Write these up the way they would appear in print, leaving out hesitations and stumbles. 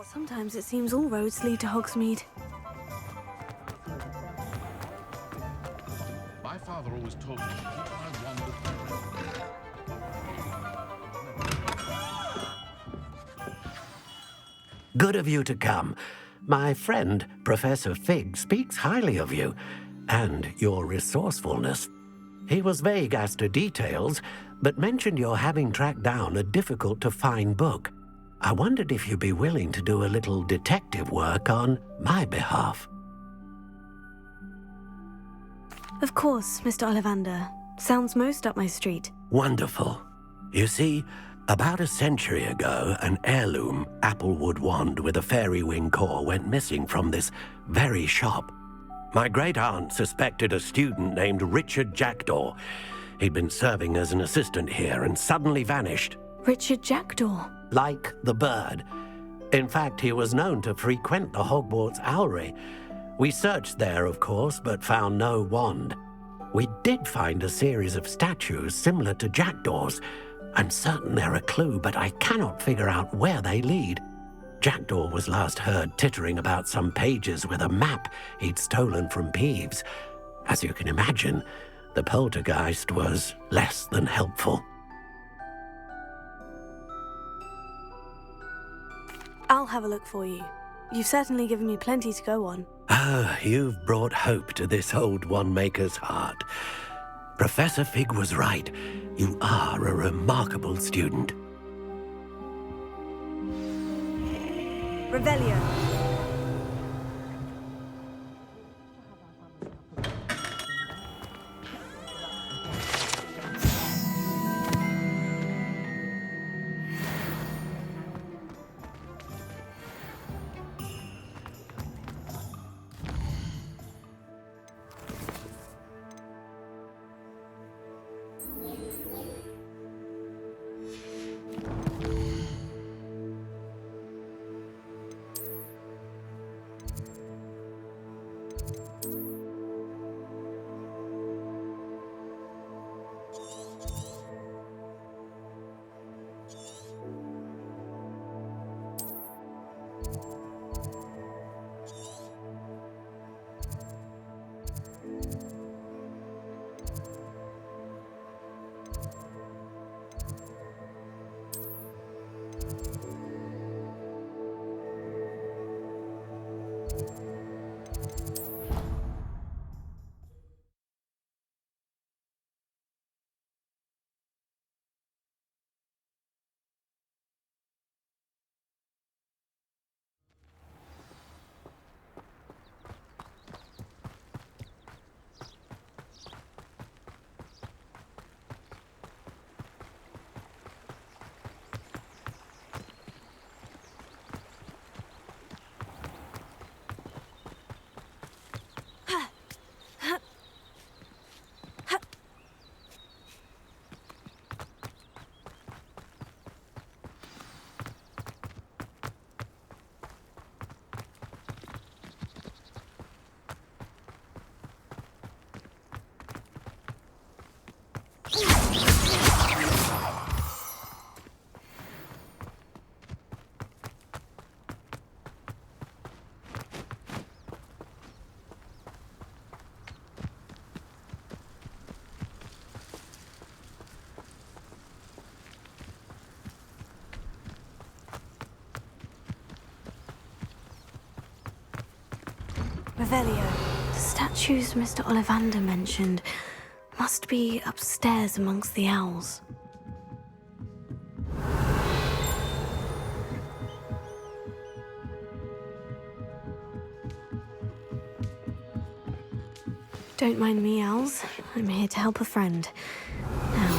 Sometimes it seems all roads lead to Hogsmeade. My father always told me to keep my wand with Good of you to come. My friend, Professor Fig, speaks highly of you and your resourcefulness. He was vague as to details, but mentioned your having tracked down a difficult-to-find book. I wondered if you'd be willing to do a little detective work on my behalf. Of course, Mr. Ollivander. Sounds most up my street. Wonderful. You see, about a century ago, an heirloom applewood wand with a fairy wing core went missing from this very shop. My great-aunt suspected a student named Richard Jackdaw. He'd been serving as an assistant here and suddenly vanished. Richard Jackdaw? Like the bird. In fact, he was known to frequent the Hogwarts Owlery. We searched there, of course, but found no wand. We did find a series of statues similar to Jackdaw's. I'm certain they're a clue, but I cannot figure out where they lead. Jackdaw was last heard tittering about some pages with a map he'd stolen from Peeves. As you can imagine, the poltergeist was less than helpful. I'll have a look for you. You've certainly given me plenty to go on. Ah, you've brought hope to this old one-maker's heart. Professor Fig was right. You are a remarkable student. Revelio. Revelio. The statues Mr. Ollivander mentioned must be upstairs amongst the owls. Don't mind me, owls. I'm here to help a friend. Now,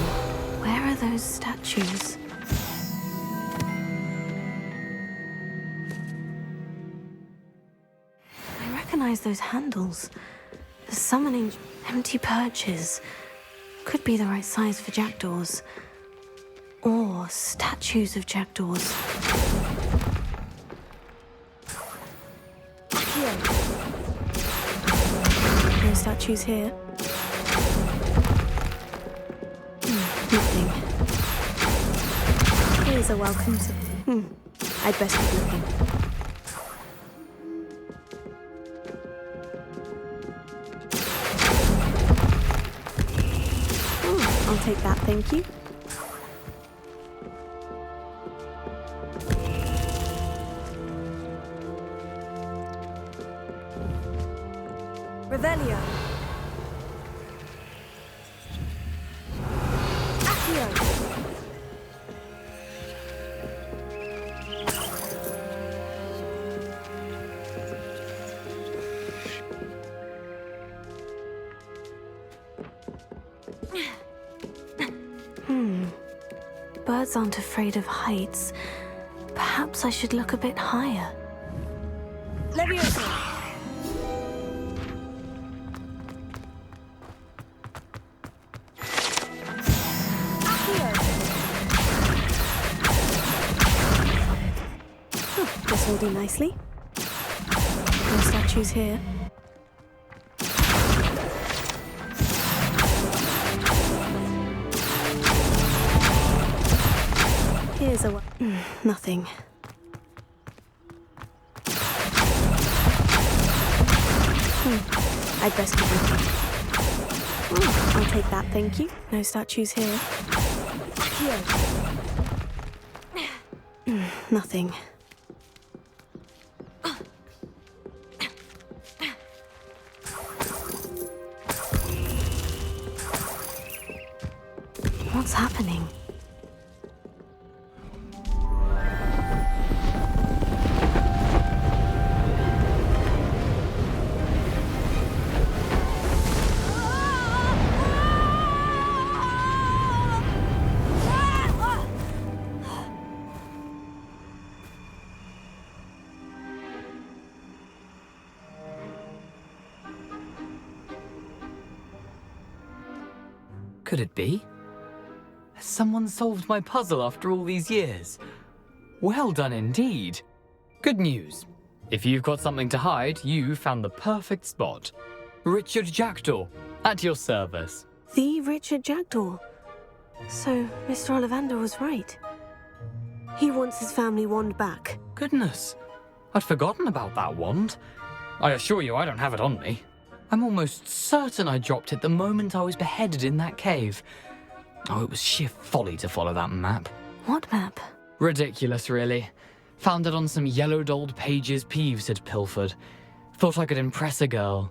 where are those statues? I recognize those handles. The summoning empty perches. Could be the right size for jackdaws. Or statues of jackdaws. Here. No statues here. Nothing. These are welcome to... I'd best keep looking. take that, thank you. Revelio. Accio. Birds aren't afraid of heights. Perhaps I should look a bit higher. Leviosa! This will do nicely. No statues here. Here's a nothing. I'd best give it. I'll take that, thank you. No statues here. Nothing. What's happening? Could it be? Has someone solved my puzzle after all these years? Well done indeed. Good news. If you've got something to hide, you found the perfect spot. Richard Jackdaw, at your service. The Richard Jackdaw. So, Mr. Ollivander was right. He wants his family wand back. Goodness, I'd forgotten about that wand. I assure you I don't have it on me. I'm almost certain I dropped it the moment I was beheaded in that cave. Oh, it was sheer folly to follow that map. What map? Ridiculous, really. Found it on some yellowed old pages Peeves had pilfered. Thought I could impress a girl.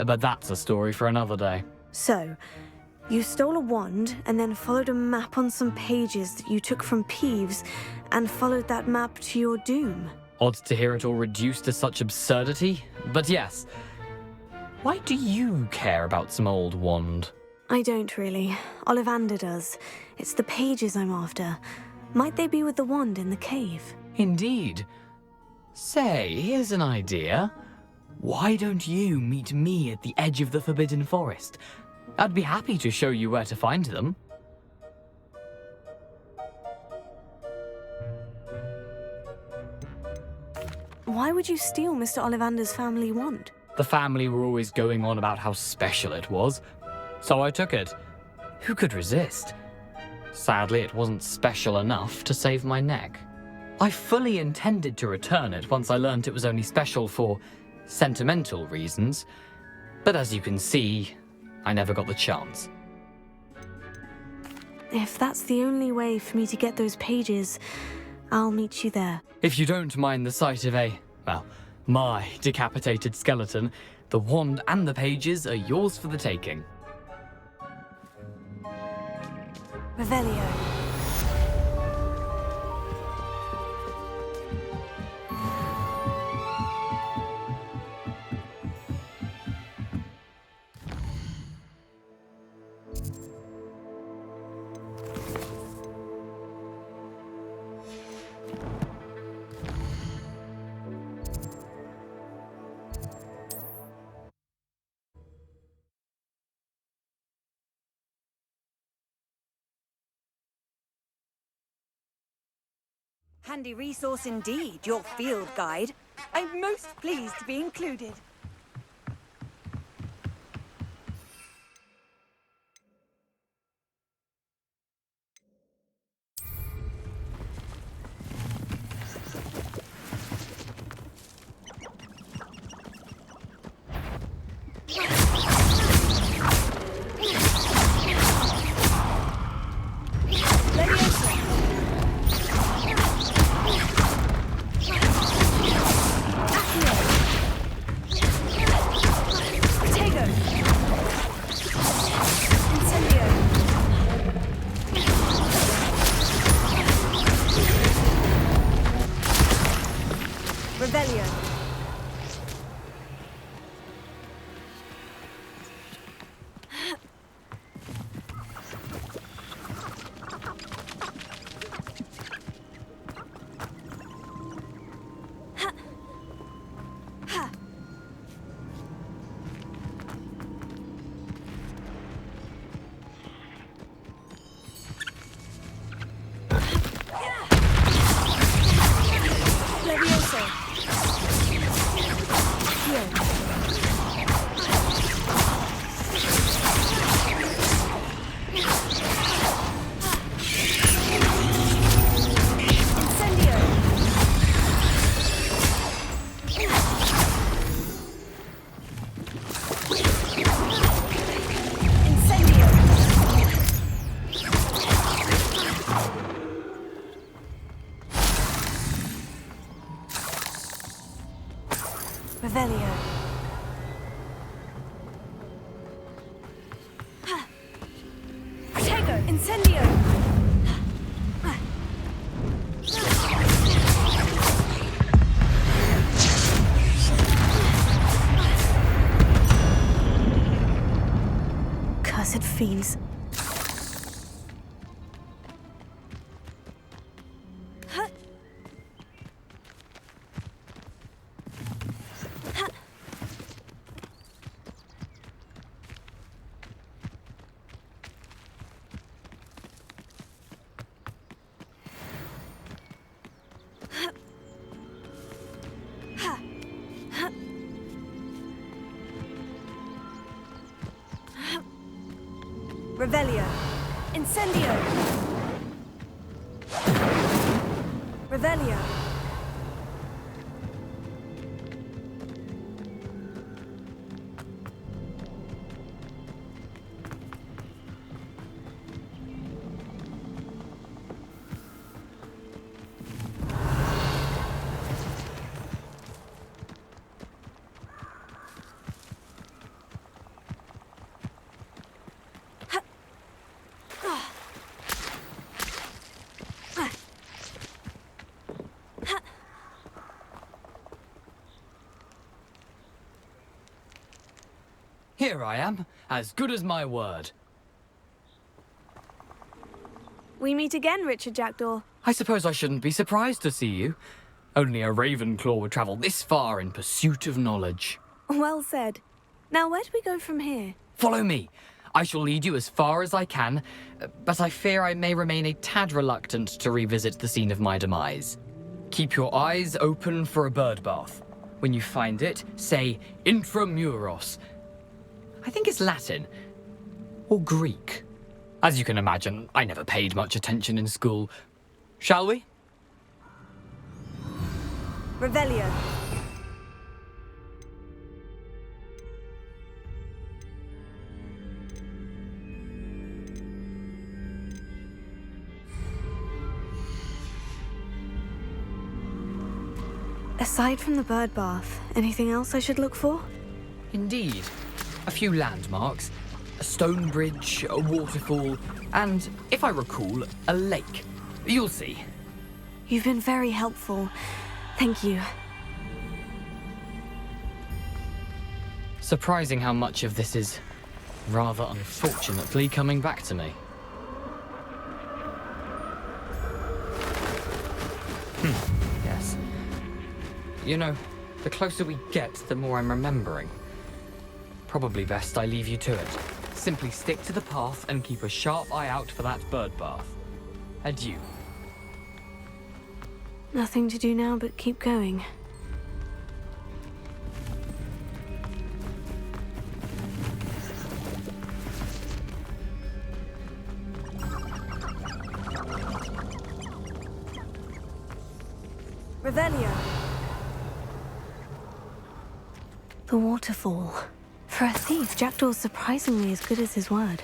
But that's a story for another day. So, you stole a wand and then followed a map on some pages that you took from Peeves and followed that map to your doom. Odd to hear it all reduced to such absurdity, but yes. Why do you care about some old wand? I don't really. Ollivander does. It's the pages I'm after. Might they be with the wand in the cave? Indeed. Say, here's an idea. Why don't you meet me at the edge of the Forbidden Forest? I'd be happy to show you where to find them. Why would you steal Mr. Ollivander's family wand? The family were always going on about how special it was, so I took it. Who could resist? Sadly, it wasn't special enough to save my neck. I fully intended to return it once I learned it was only special for sentimental reasons, but as you can see, I never got the chance. If that's the only way for me to get those pages, I'll meet you there. If you don't mind the sight of my decapitated skeleton, the wand and the pages are yours for the taking. Revelio. Handy resource indeed, your field guide. I'm most pleased to be included. Revelio. Levioso. Here. Incendio. Incendio. Revelio. Protego. Incendio. Cursed fiends. Revelio. Incendio. Revelio. Here I am, as good as my word. We meet again, Richard Jackdaw. I suppose I shouldn't be surprised to see you. Only a Ravenclaw would travel this far in pursuit of knowledge. Well said. Now, where do we go from here? Follow me. I shall lead you as far as I can, but I fear I may remain a tad reluctant to revisit the scene of my demise. Keep your eyes open for a bird bath. When you find it, say intramuros. I think it's Latin. Or Greek. As you can imagine, I never paid much attention in school. Shall we? Revelio. Aside from the bird bath, anything else I should look for? Indeed. A few landmarks, a stone bridge, a waterfall, and, if I recall, a lake. You'll see. You've been very helpful. Thank you. Surprising how much of this is, rather unfortunately, coming back to me. Yes. You know, the closer we get, the more I'm remembering. Probably best I leave you to it. Simply stick to the path and keep a sharp eye out for that bird bath. Adieu. Nothing to do now but keep going. Revelio. The waterfall. For a thief, Jackdaw's surprisingly as good as his word.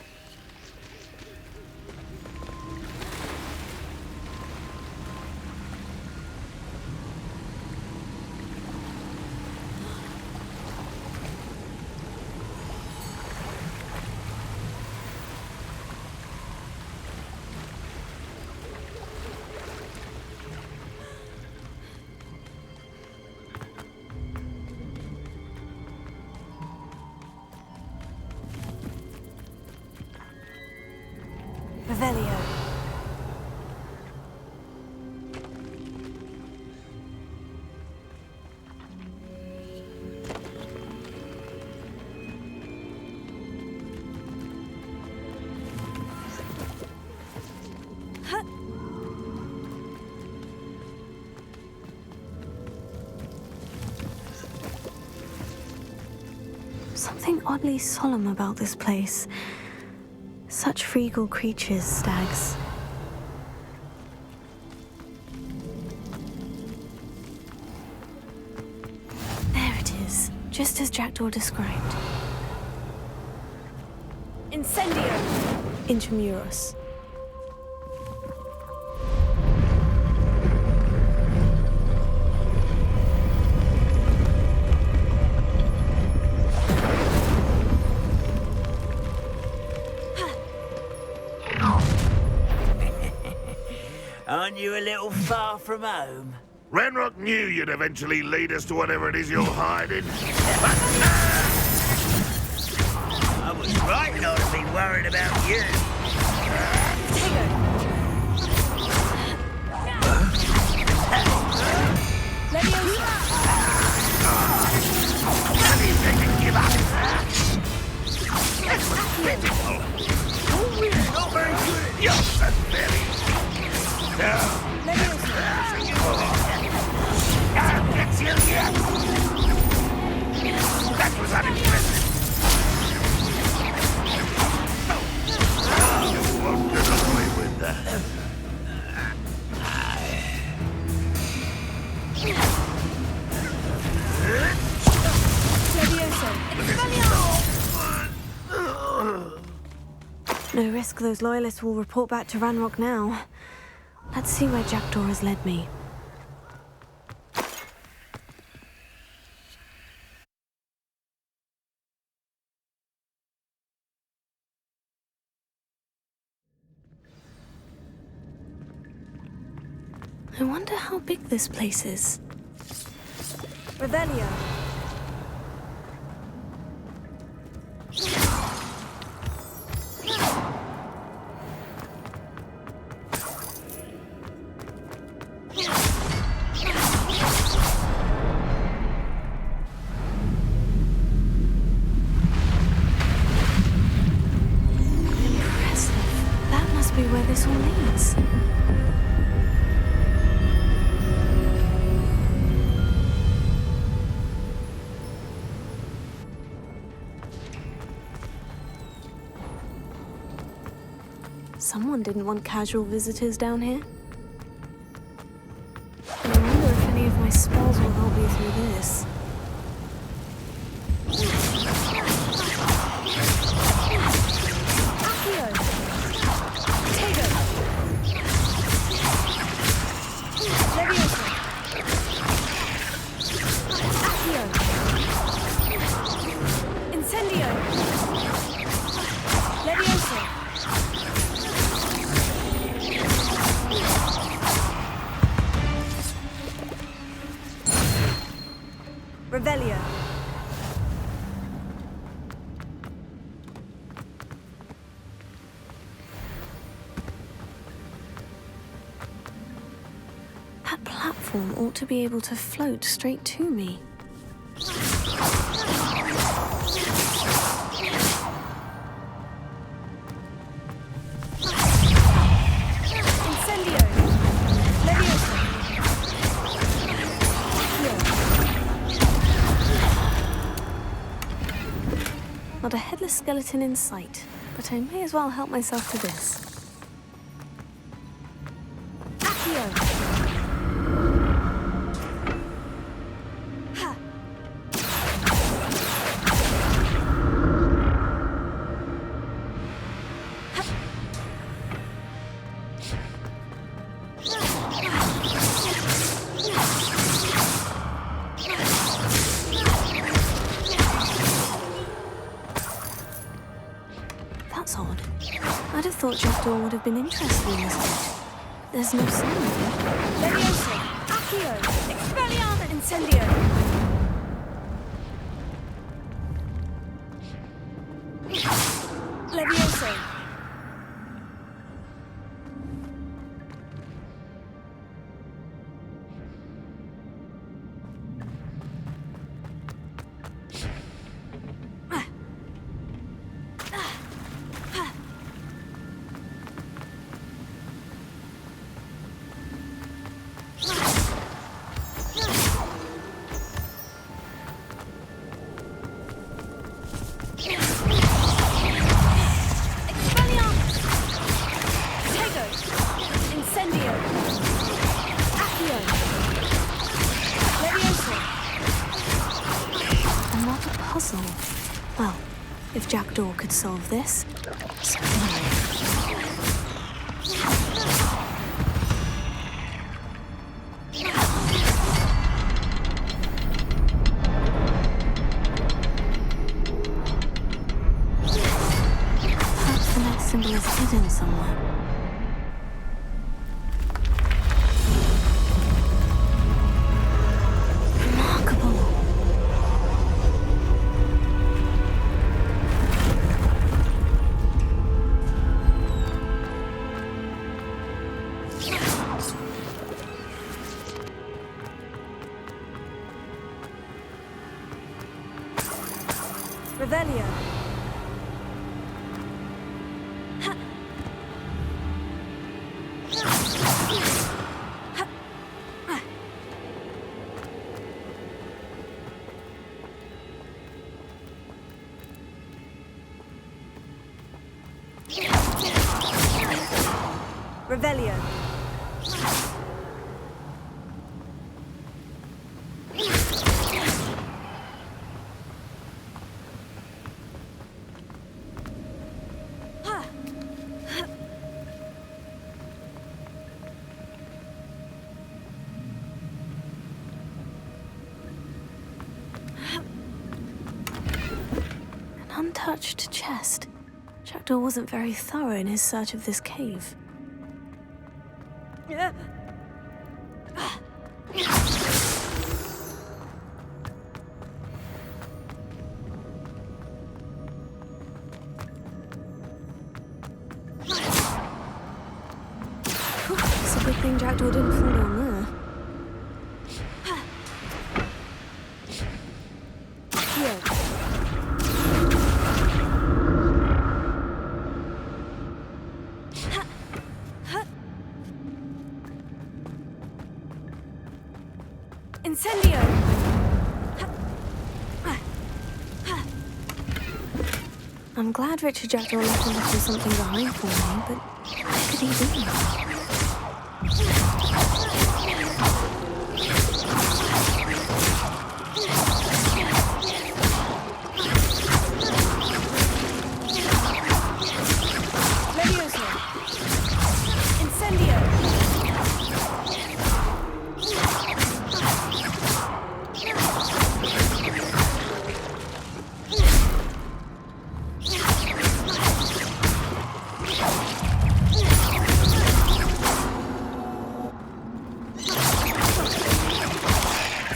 Revelio. Something oddly solemn about this place. Such regal creatures, stags. There it is, just as Jackdaw described. Incendio. Intramuros. Aren't you a little far from home? Ranrock knew you'd eventually lead us to whatever it is you're hiding. I was right not to be worried about you. Give up! This was pitiful! Oh, really not very good. You're so very... Gets you yet! That was unimpressive! You won't get away with that. No risk those loyalists will report back to Ranrock now. Let's see where Jackdaw has led me. I wonder how big this place is. Revelio. Impressive. That must be where this all leads. Someone didn't want casual visitors down here. I wonder if any of my spells will help me through this. Revelio. That platform ought to be able to float straight to me. Not a headless skeleton in sight, but I may as well help myself to this. That's odd. I'd have thought Jackdaw would have been interested in this bit. There's no sign of it. Levioso. Accio. Expelliarmus. Incendio. Levioso. solve. Well, if Jackdaw could solve this, so can I. Perhaps the next symbol is hidden somewhere. Remarkable. Revelio. Revelio. An untouched chest. Jackdaw wasn't very thorough in his search of this cave. It's a good thing Jackdaw didn't fall down there. Here. Incendio! I'm glad Richard Jackdaw left a little something behind for me, but where could he be? Levioso! Incendio!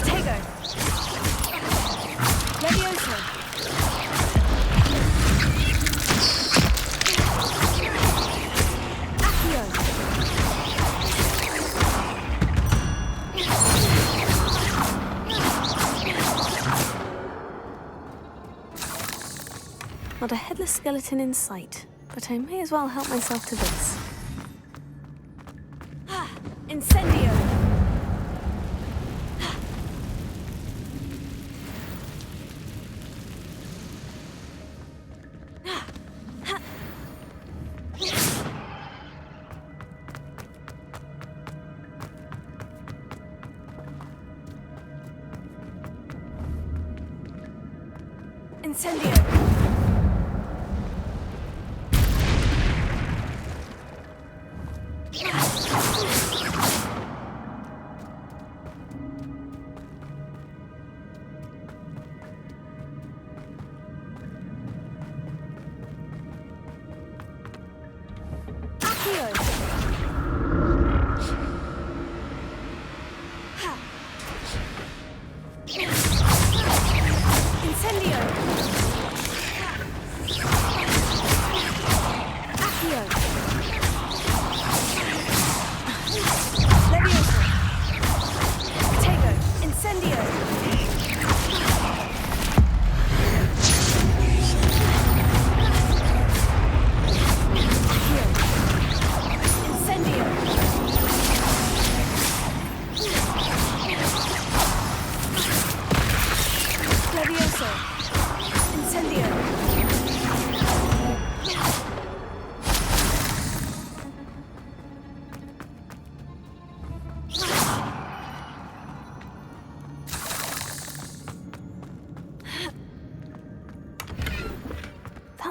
Tego! Levioso! Accio! Not a headless skeleton in sight, but I may as well help myself to this. Incendio! Incendio! Accio! Incendio!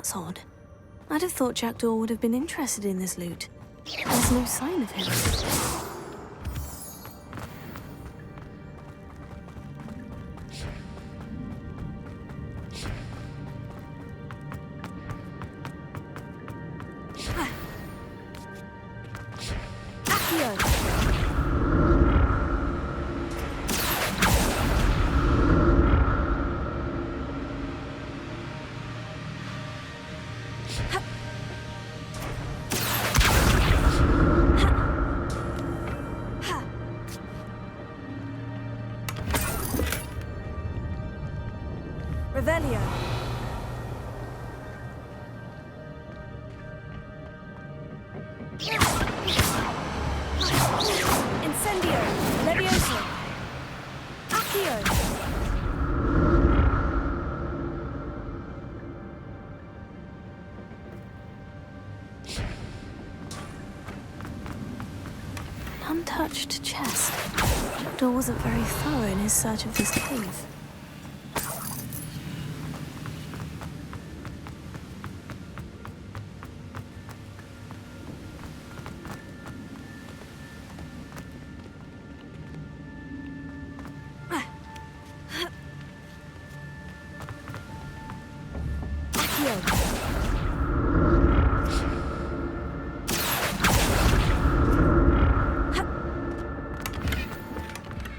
That's odd. I'd have thought Jackdaw would have been interested in this loot. There's no sign of him. Revelio. Incendio. Levioso. Accio. An untouched chest. Jackdaw wasn't very thorough in his search of this cave.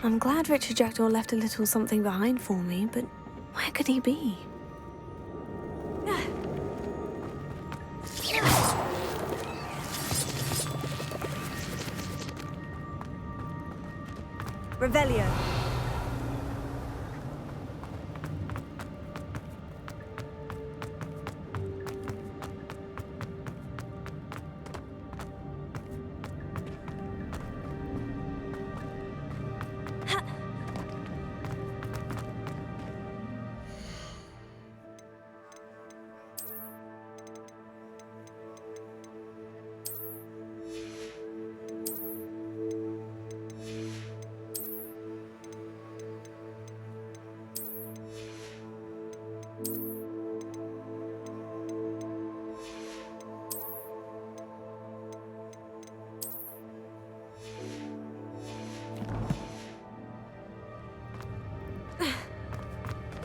I'm glad Richard Jackdaw left a little something behind for me, but where could he be? Revelio.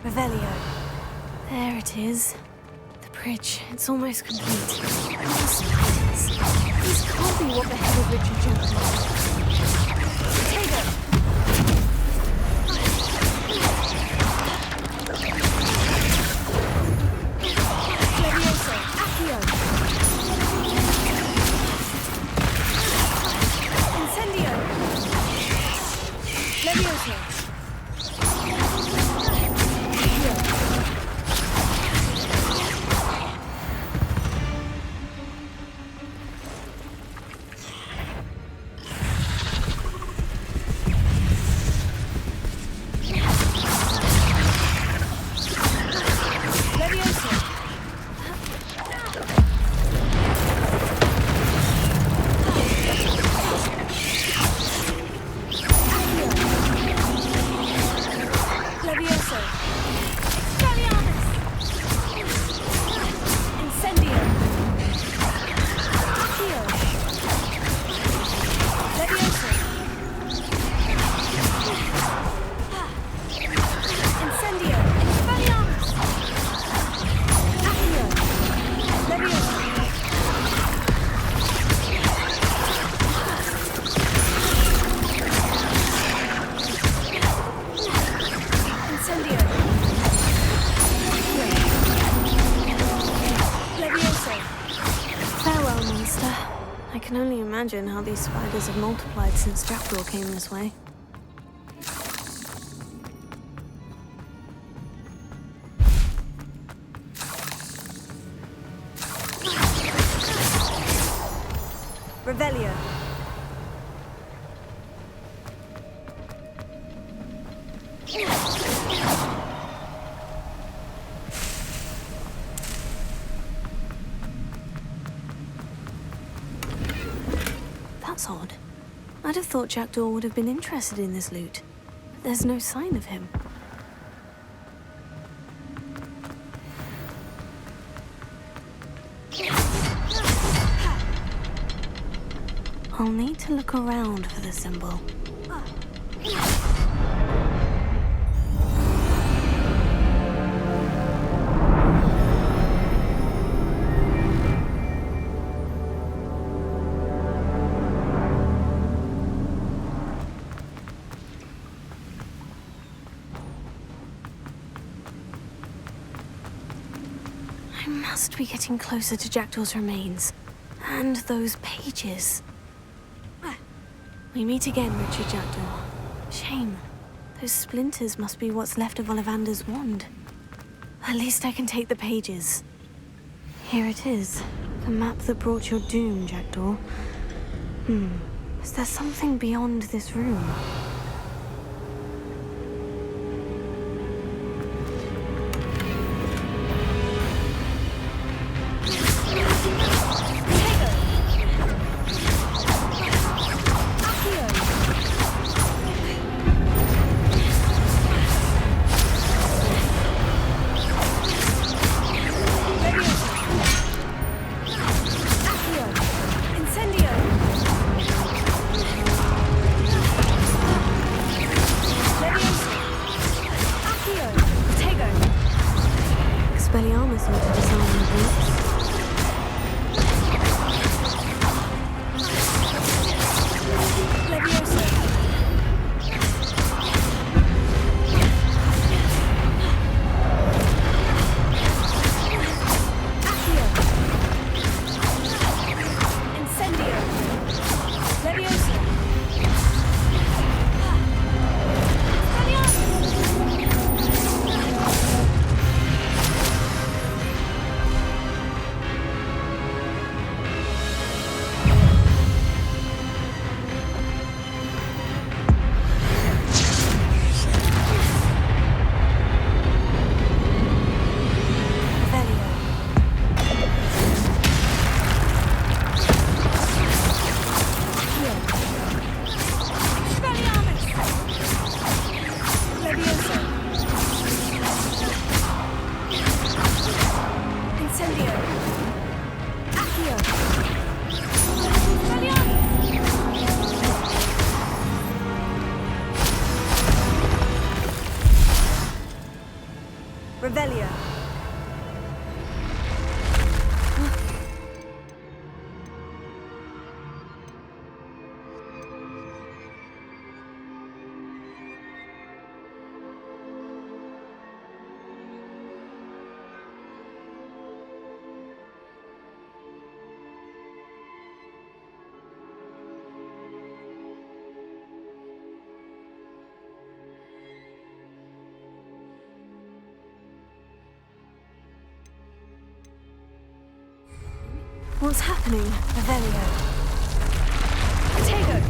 Revelio. There it is. The bridge. It's almost complete. More spiders. This can't be what beheaded Richard Jackdaw. Potato. Levioso. Accio. Incendio. Levioso. I can only imagine how these spiders have multiplied since Jackdaw came this way. Revelio. That's odd. I'd have thought Jackdaw would have been interested in this loot. But there's no sign of him. I'll need to look around for the symbol. I must be getting closer to Jackdaw's remains. And those pages. We meet again, Richard Jackdaw. Shame. Those splinters must be what's left of Ollivander's wand. At least I can take the pages. Here it is. The map that brought your doom, Jackdaw. Is there something beyond this room? Expelliarmus ought to disarm the brutes. Revelio. What's happening? Revelio. Potato.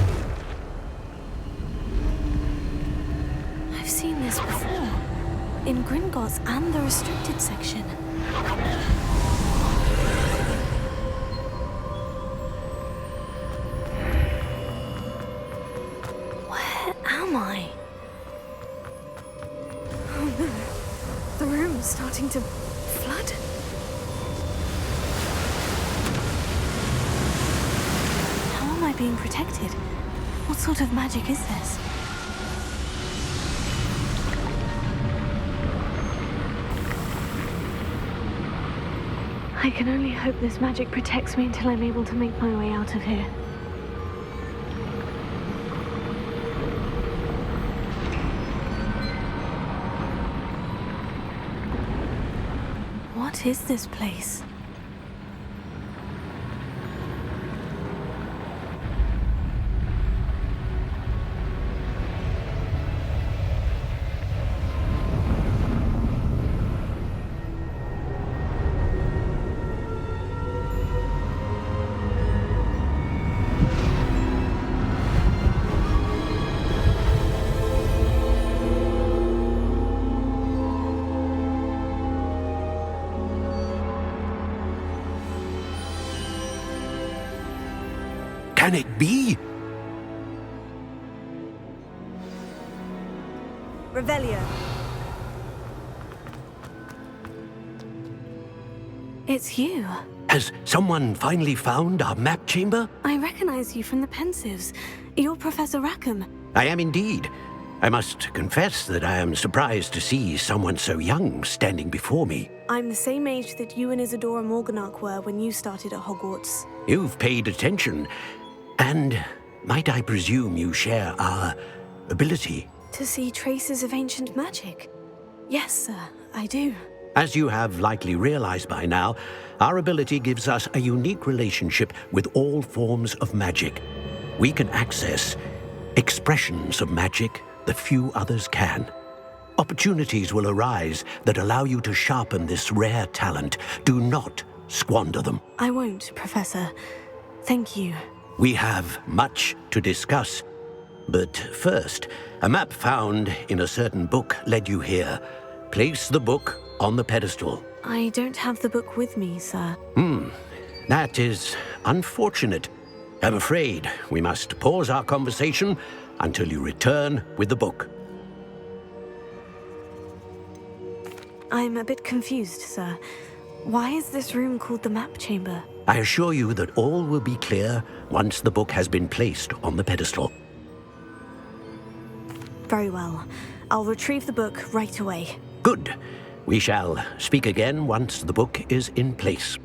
I've seen this before. In Gringotts and the restricted section. Where am I? Oh no. The room's starting to flood. How am I being protected? What sort of magic is this? I can only hope this magic protects me until I'm able to make my way out of here. What is this place? Can it be? Revelio. It's you. Has someone finally found our map chamber? I recognize you from the Pensives. You're Professor Rackham. I am indeed. I must confess that I am surprised to see someone so young standing before me. I'm the same age that you and Isadora Morganach were when you started at Hogwarts. You've paid attention, and might I presume you share our ability? To see traces of ancient magic? Yes, sir, I do. As you have likely realized by now, our ability gives us a unique relationship with all forms of magic. We can access expressions of magic that few others can. Opportunities will arise that allow you to sharpen this rare talent. Do not squander them. I won't, Professor. Thank you. We have much to discuss. But first, a map found in a certain book led you here. Place the book on the pedestal. I don't have the book with me, sir. That is unfortunate. I'm afraid we must pause our conversation until you return with the book. I'm a bit confused, sir. Why is this room called the map chamber? I assure you that all will be clear once the book has been placed on the pedestal. Very well. I'll retrieve the book right away. Good. We shall speak again once the book is in place.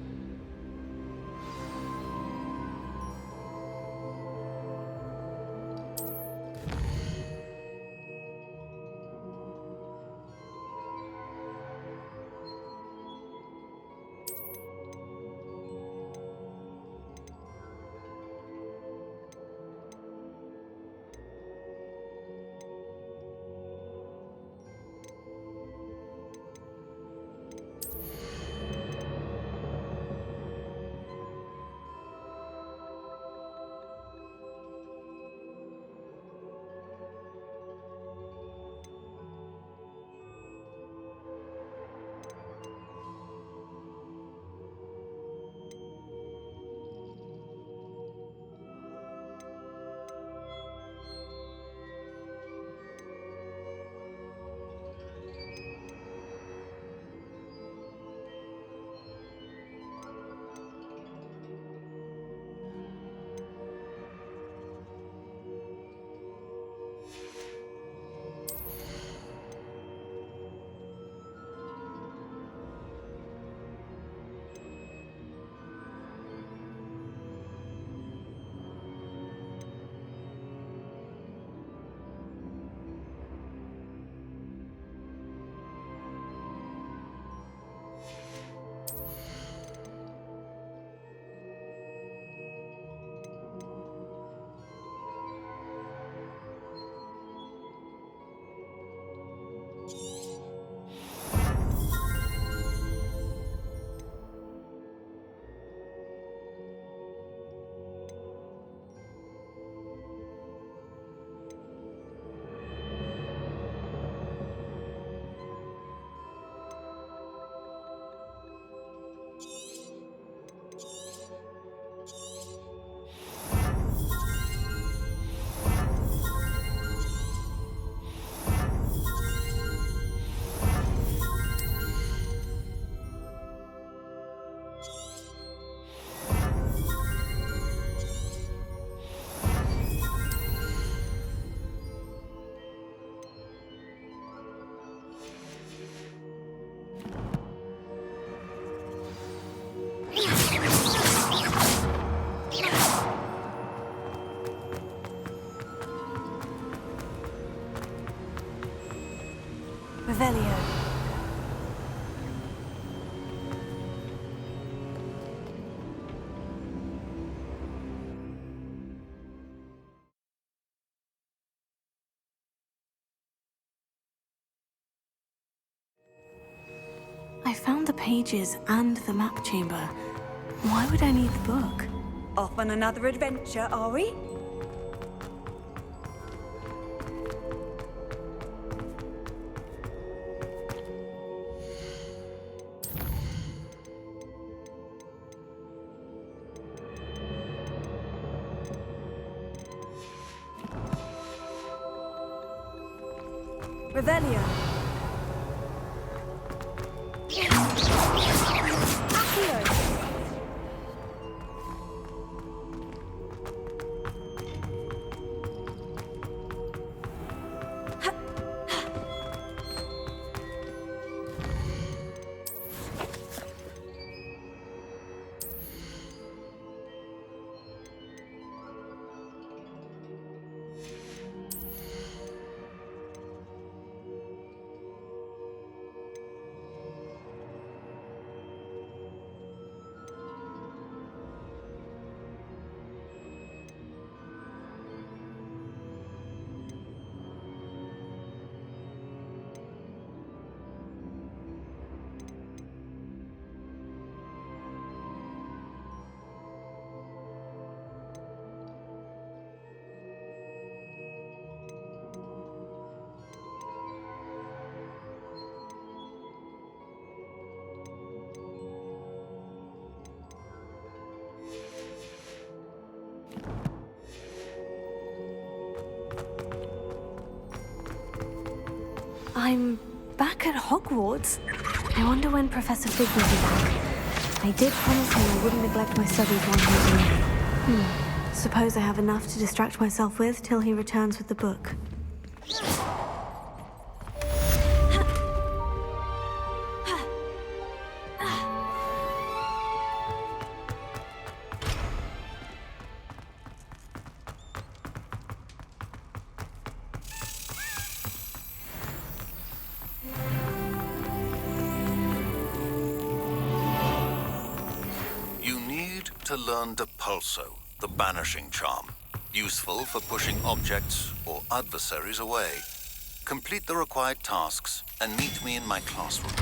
Revelio. I found the pages and the map chamber. Why would I need the book? Off on another adventure, are we? Revelio. Accio. I'm back at Hogwarts. I wonder when Professor Fig will be back. I did promise him I wouldn't neglect my studies while he was away. Suppose I have enough to distract myself with till he returns with the book. You need to learn Depulso, the banishing charm, useful for pushing objects or adversaries away. Complete the required tasks and meet me in my classroom.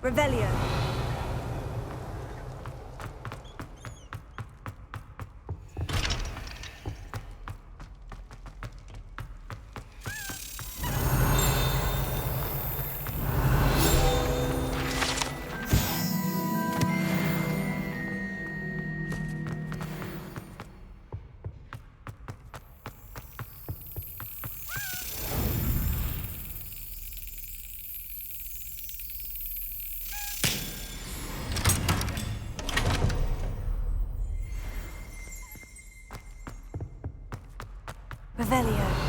Revelio. Revelio.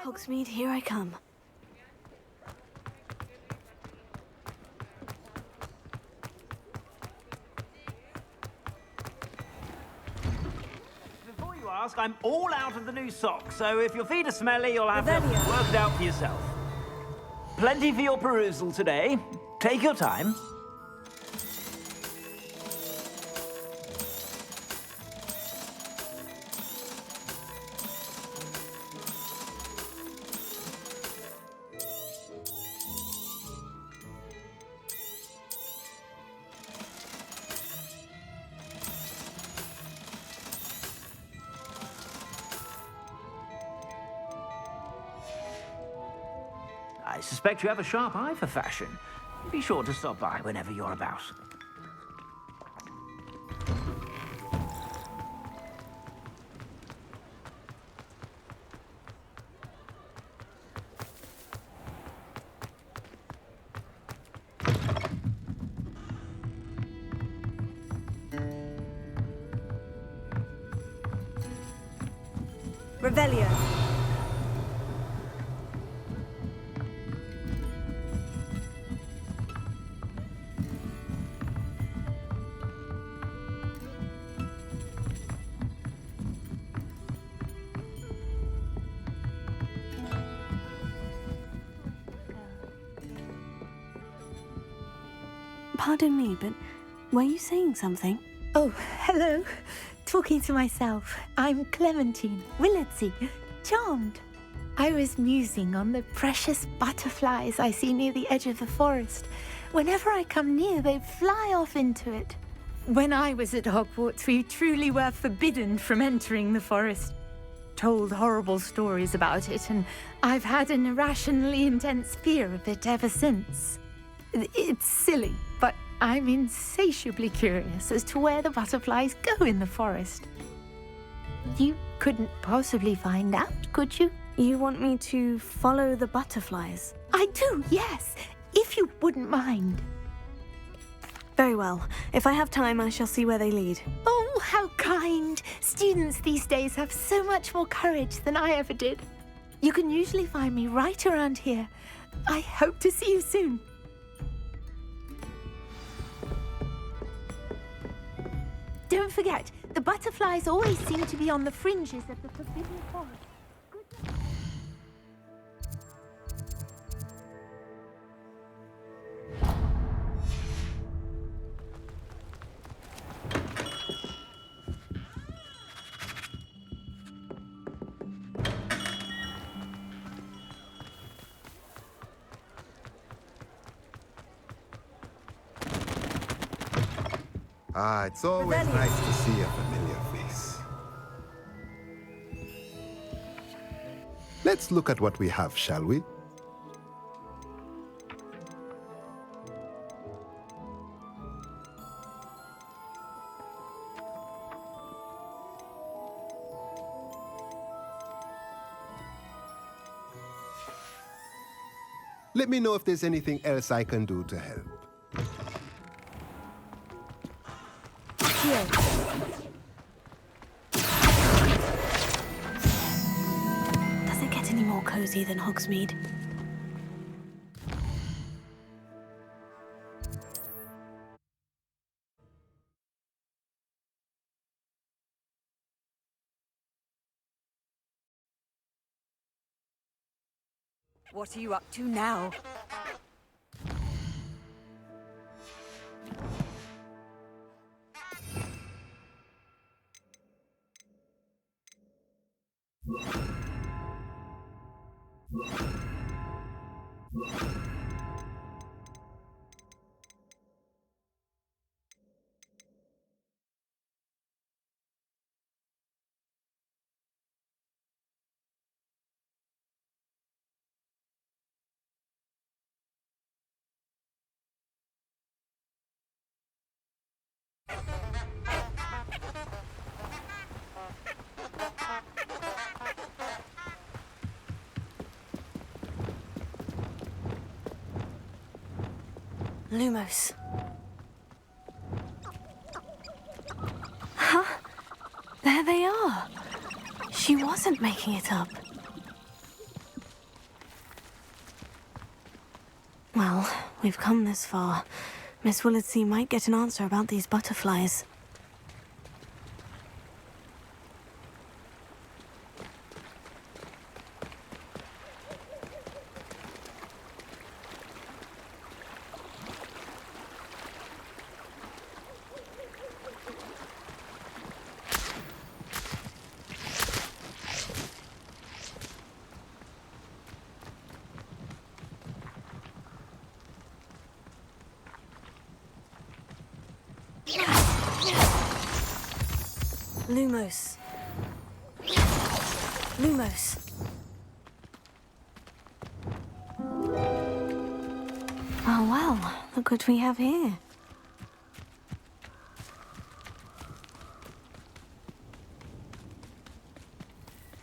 Hogsmeade, here I come. Before you ask, I'm all out of the new socks, so if your feet are smelly, you'll have to Revelio. work it out for yourself. Plenty for your perusal today. Take your time. I suspect you have a sharp eye for fashion. Be sure to stop by whenever you're about. Revelio. Pardon me, but were you saying something? Oh, hello. Talking to myself. I'm Clementine Willardsey, charmed. I was musing on the precious butterflies I see near the edge of the forest. Whenever I come near, they fly off into it. When I was at Hogwarts, we truly were forbidden from entering the forest. Told horrible stories about it, and I've had an irrationally intense fear of it ever since. It's silly, but I'm insatiably curious as to where the butterflies go in the forest. You couldn't possibly find out, could you? You want me to follow the butterflies? I do, yes, if you wouldn't mind. Very well. If I have time, I shall see where they lead. Oh, how kind! Students these days have so much more courage than I ever did. You can usually find me right around here. I hope to see you soon. Don't forget, the butterflies always seem to be on the fringes of the forbidden forest. Good luck. Ah, it's always nice to see a familiar face. Let's look at what we have, shall we? Let me know if there's anything else I can do to help. Here. Does it get any more cozy than Hogsmeade? What are you up to now? Lumos. Huh? There they are. She wasn't making it up. Well, we've come this far. Miss Willardsea might get an answer about these butterflies. Lumos. Lumos. Oh well, look what we have here.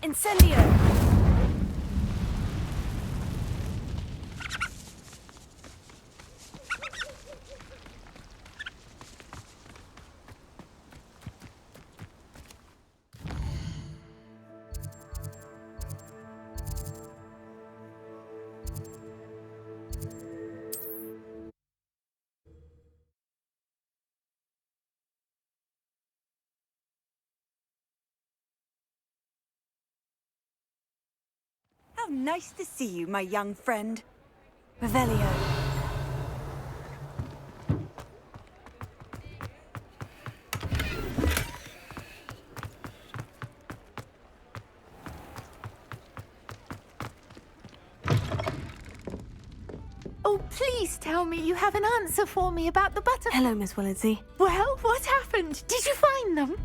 Incendio! How nice to see you, my young friend. Revelio. Oh, please tell me you have an answer for me about the butterflies. Hello, Miss Willardsea. Well, what happened? Did you find them?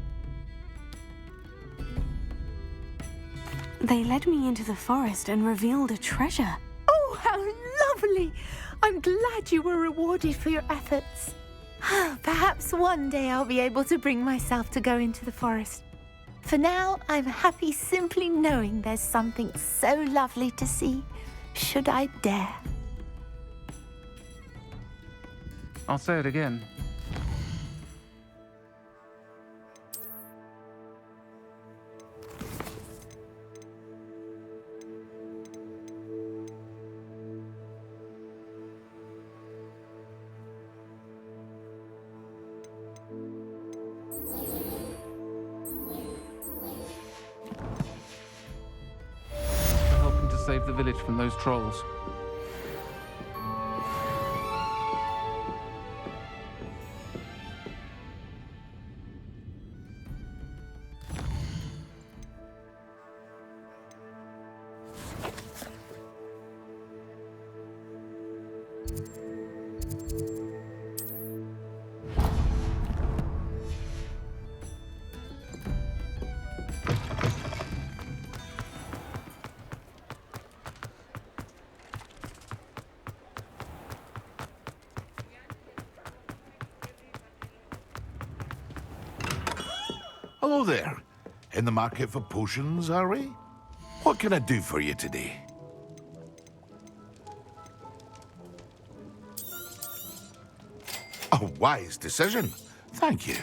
They led me into the forest and revealed a treasure. Oh, how lovely! I'm glad you were rewarded for your efforts. Perhaps one day I'll be able to bring myself to go into the forest. For now, I'm happy simply knowing there's something so lovely to see, should I dare. I'll say it again. Helping to save the village from those trolls. Hello there. In the market for potions, are we? What can I do for you today? A wise decision. Thank you.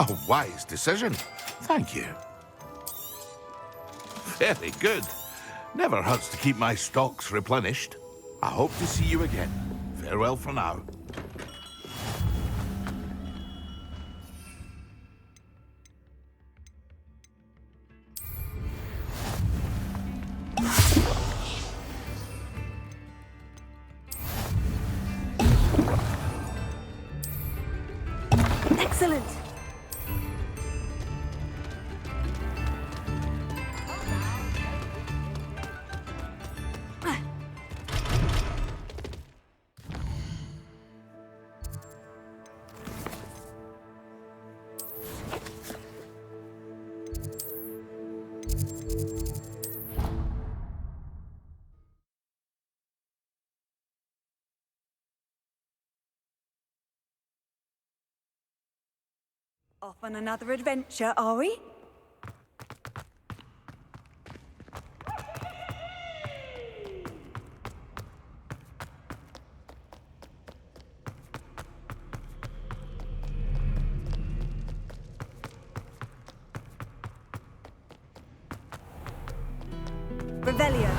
A wise decision. Thank you. Very good. Never hurts to keep my stocks replenished. I hope to see you again. Farewell for now. Excellent. Off on another adventure, are we? Revelio.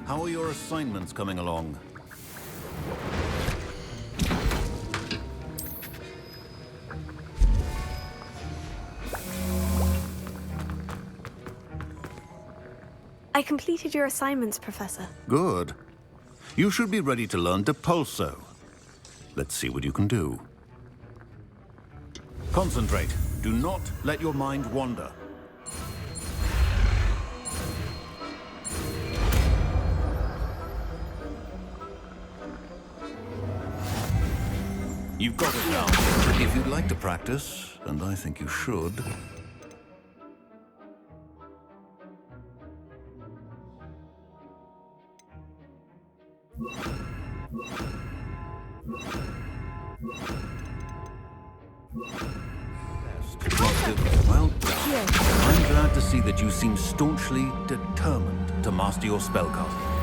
How are your assignments coming along? I completed your assignments, Professor. Good. You should be ready to learn Depulso. Let's see what you can do. Concentrate. Do not let your mind wander. You've got it now. If you'd like to practice, and I think you should. Well done. I'm glad to see that you seem staunchly determined to master your spellcasting.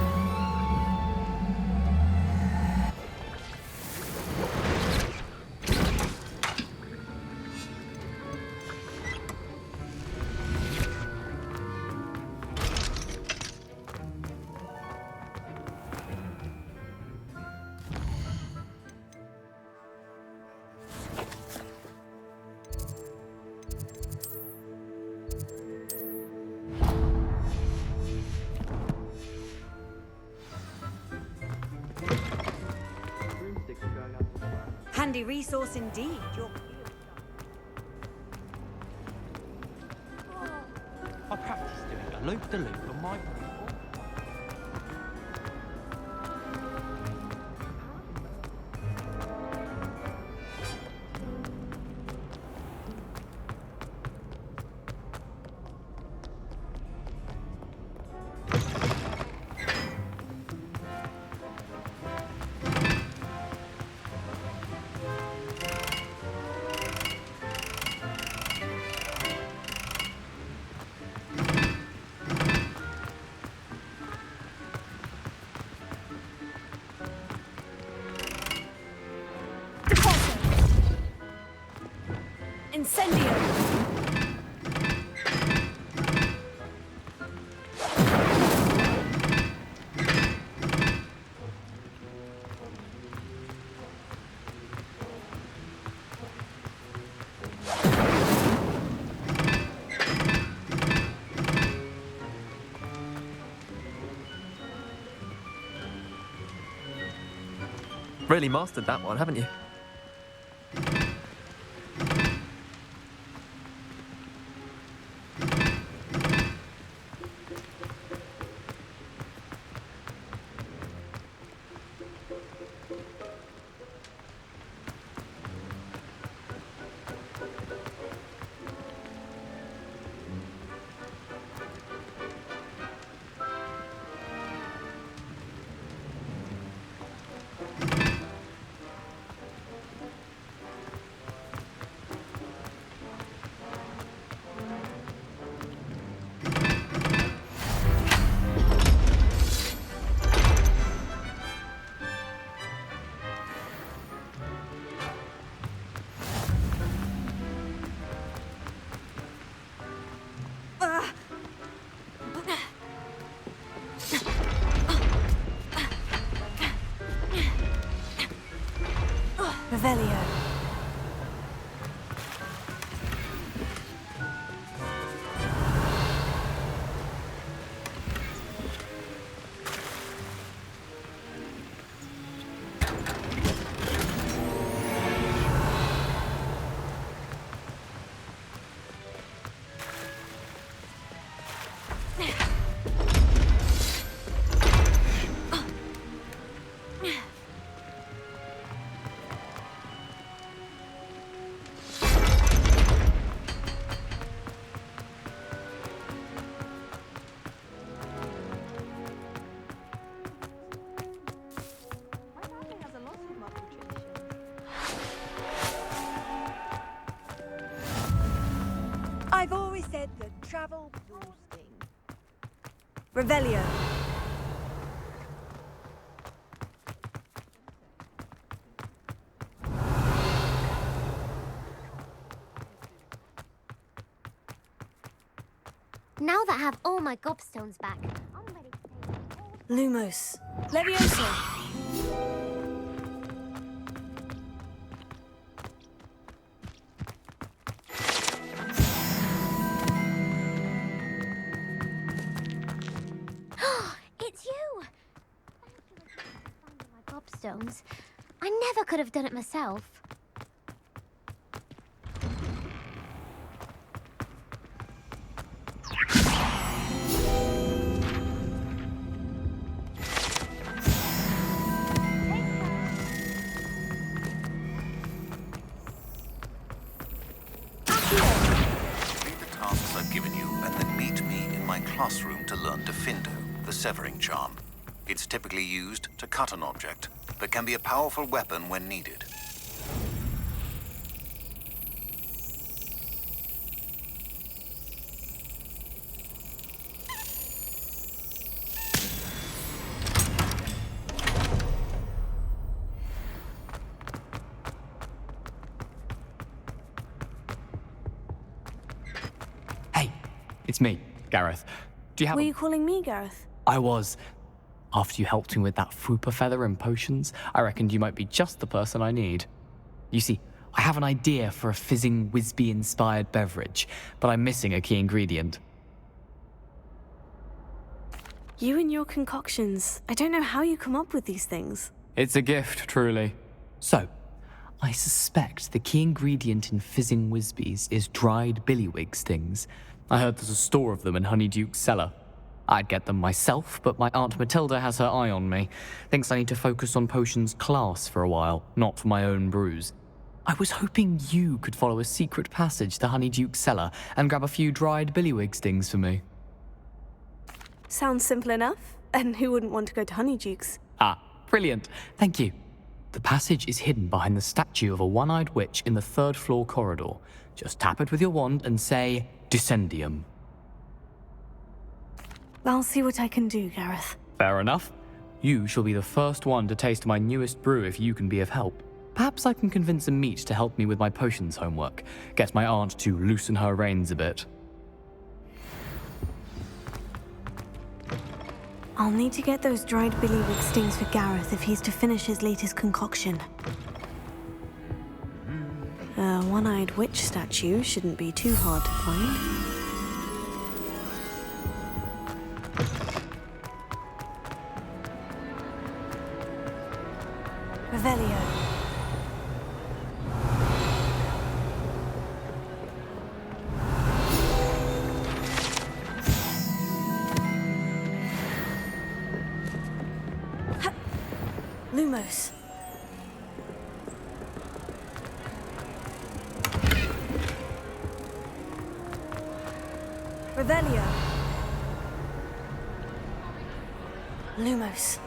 Handy resource indeed. I practiced doing a loop-de-loop on my... Incendio! Really mastered that one, haven't you? Revelio. I've always said that travel boosting. Revelio. Now that I have all my gobstones back, I'm ready to Lumos. Levioso. gobstones. I never could have done it myself. Complete the tasks I've given you, and then meet me in my classroom to learn Defindo, the severing charm. It's typically used to cut an object, but can be a powerful weapon when needed. Hey, it's me, Gareth. Do you have Were you calling me Gareth? I was. After you helped me with that Fupa feather and potions, I reckoned you might be just the person I need. You see, I have an idea for a fizzing Whizbee-inspired beverage, but I'm missing a key ingredient. You and your concoctions. I don't know how you come up with these things. It's a gift, truly. So, I suspect the key ingredient in fizzing Whizbees is dried billywig stings. I heard there's a store of them in Honeyduke's cellar. I'd get them myself, but my Aunt Matilda has her eye on me. Thinks I need to focus on potions class for a while, not for my own brews. I was hoping you could follow a secret passage to Honeyduke's cellar and grab a few dried billywig stings for me. Sounds simple enough. And who wouldn't want to go to Honeyduke's? Ah, brilliant. Thank you. The passage is hidden behind the statue of a one-eyed witch in the third-floor corridor. Just tap it with your wand and say, Descendium. I'll see what I can do, Gareth. Fair enough. You shall be the first one to taste my newest brew if you can be of help. Perhaps I can convince a meat to help me with my potions homework. Get my aunt to loosen her reins a bit. I'll need to get those dried billywig stings for Gareth if he's to finish his latest concoction. A one-eyed witch statue shouldn't be too hard to find. Revelio. Lumos. Revelio. Lumos.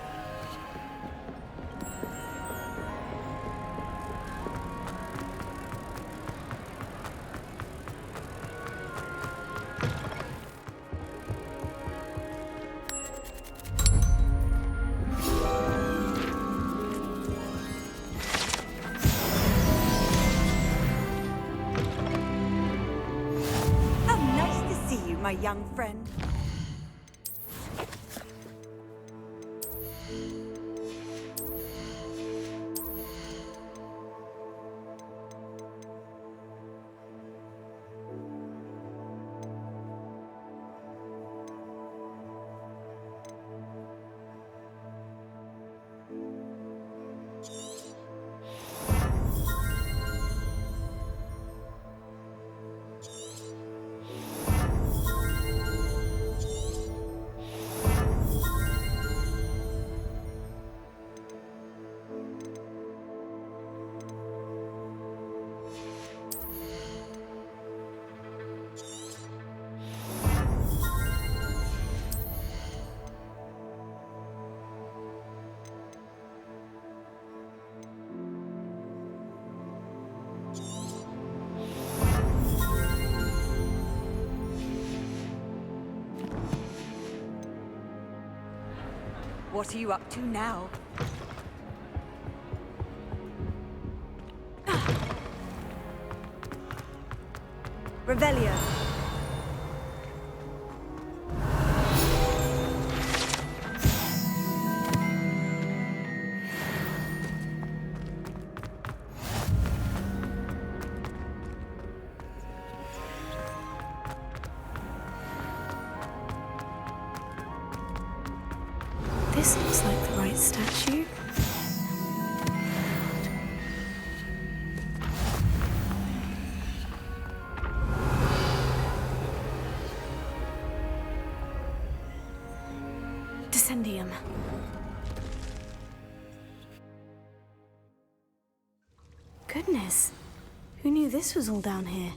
My young friend. What are you up to now? Revelio. This looks like the right statue. Descendium. Goodness. Who knew this was all down here?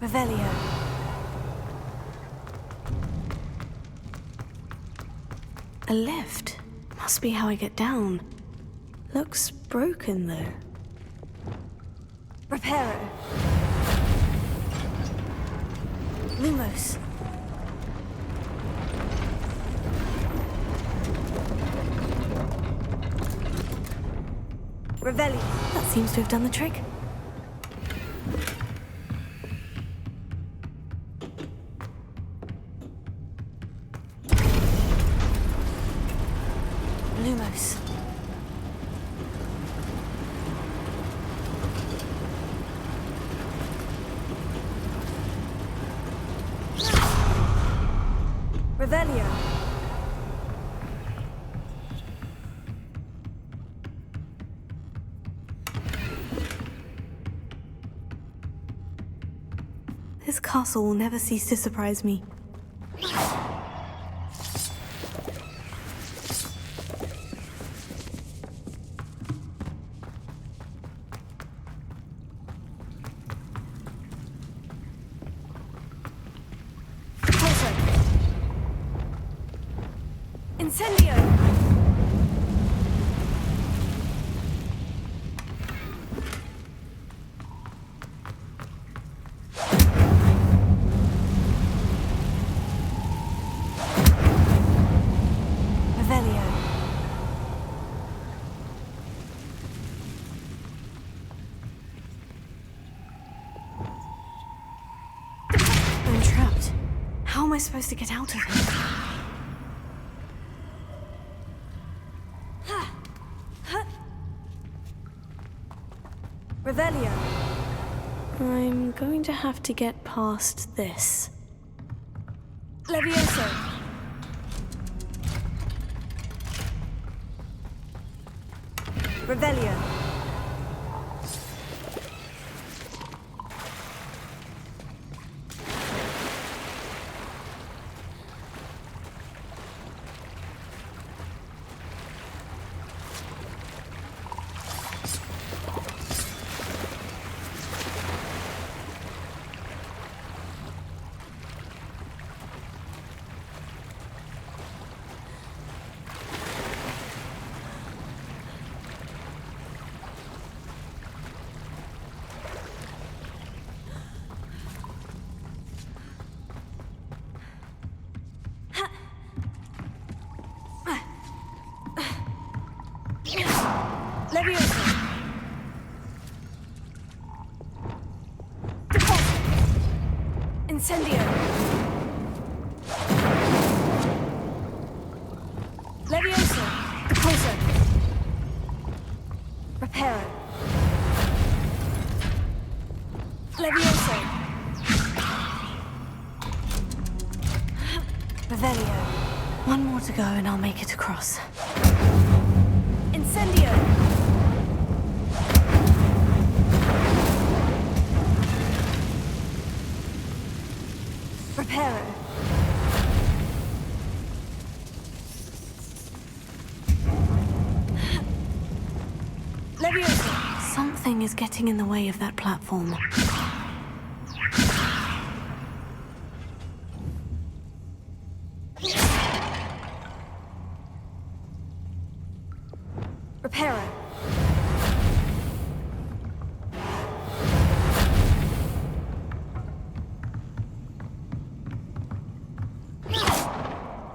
Revelio. A lift. Must be how I get down. Looks broken, though. Reparo. Lumos. Revelio. That seems to have done the trick. Lumos. Revelio. This castle will never cease to surprise me. Incendio! Revelio. I'm trapped. How am I supposed to get out of here? Revelio. I'm going to have to get past this. Levioso. Revelio. Levioso. Deposit. Incendio. Levioso. Deposit. Reparo. Levioso. Revelio. One more to go and I'll make it across. Incendio. Reparo. Levioso. Something is getting in the way of that platform. Reparo.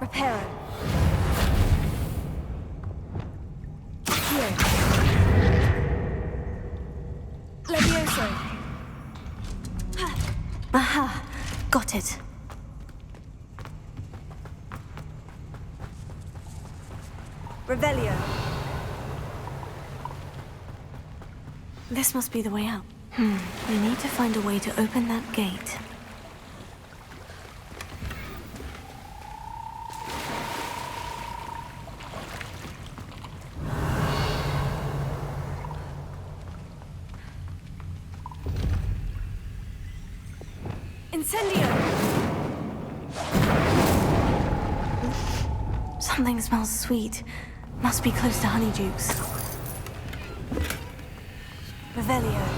Reparo. Here. Levioso. Aha! Got it. Revelio. This must be the way out. We need to find a way to open that gate. Incendio! Something smells sweet. Must be close to Honeydukes. Revelio.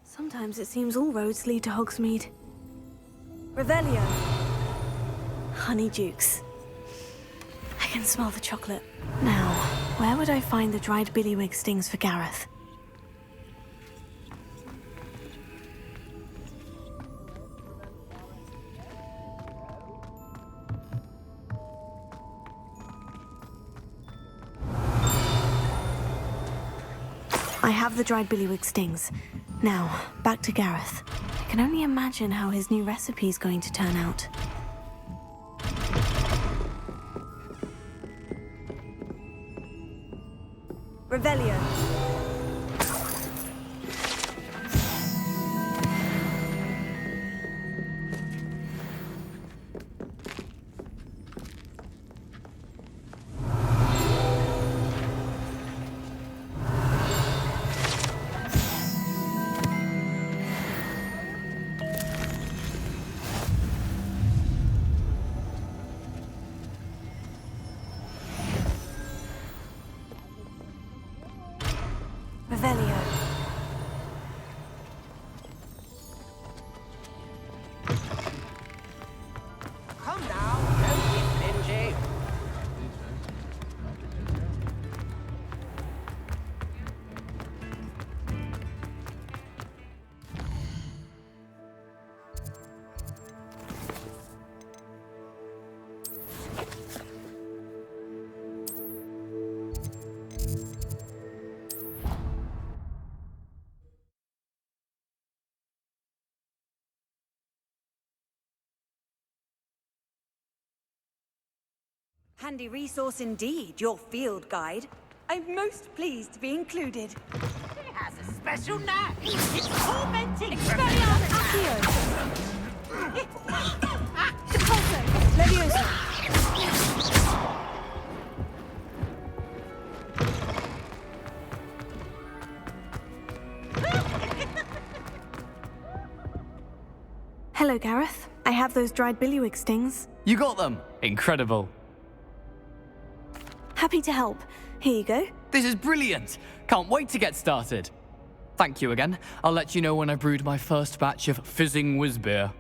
Sometimes it seems all roads lead to Hogsmeade. Revelio. Honeydukes. I can smell the chocolate. Now, where would I find the dried billywig stings for Gareth? I have the dried billywig stings. Now, back to Gareth. I can only imagine how his new recipe is going to turn out. Revelio. Revelio. Come now, don't be stingy. Handy resource indeed, your field guide. I'm most pleased to be included. He has a special knack. It's tormenting. Expelliarmus Accio! Depulso! Leviosa! Hello, Gareth. I have those dried billywig stings. You got them! Incredible. Happy to help. Here you go. This is brilliant! Can't wait to get started. Thank you again. I'll let you know when I brewed my first batch of fizzing whizbeer.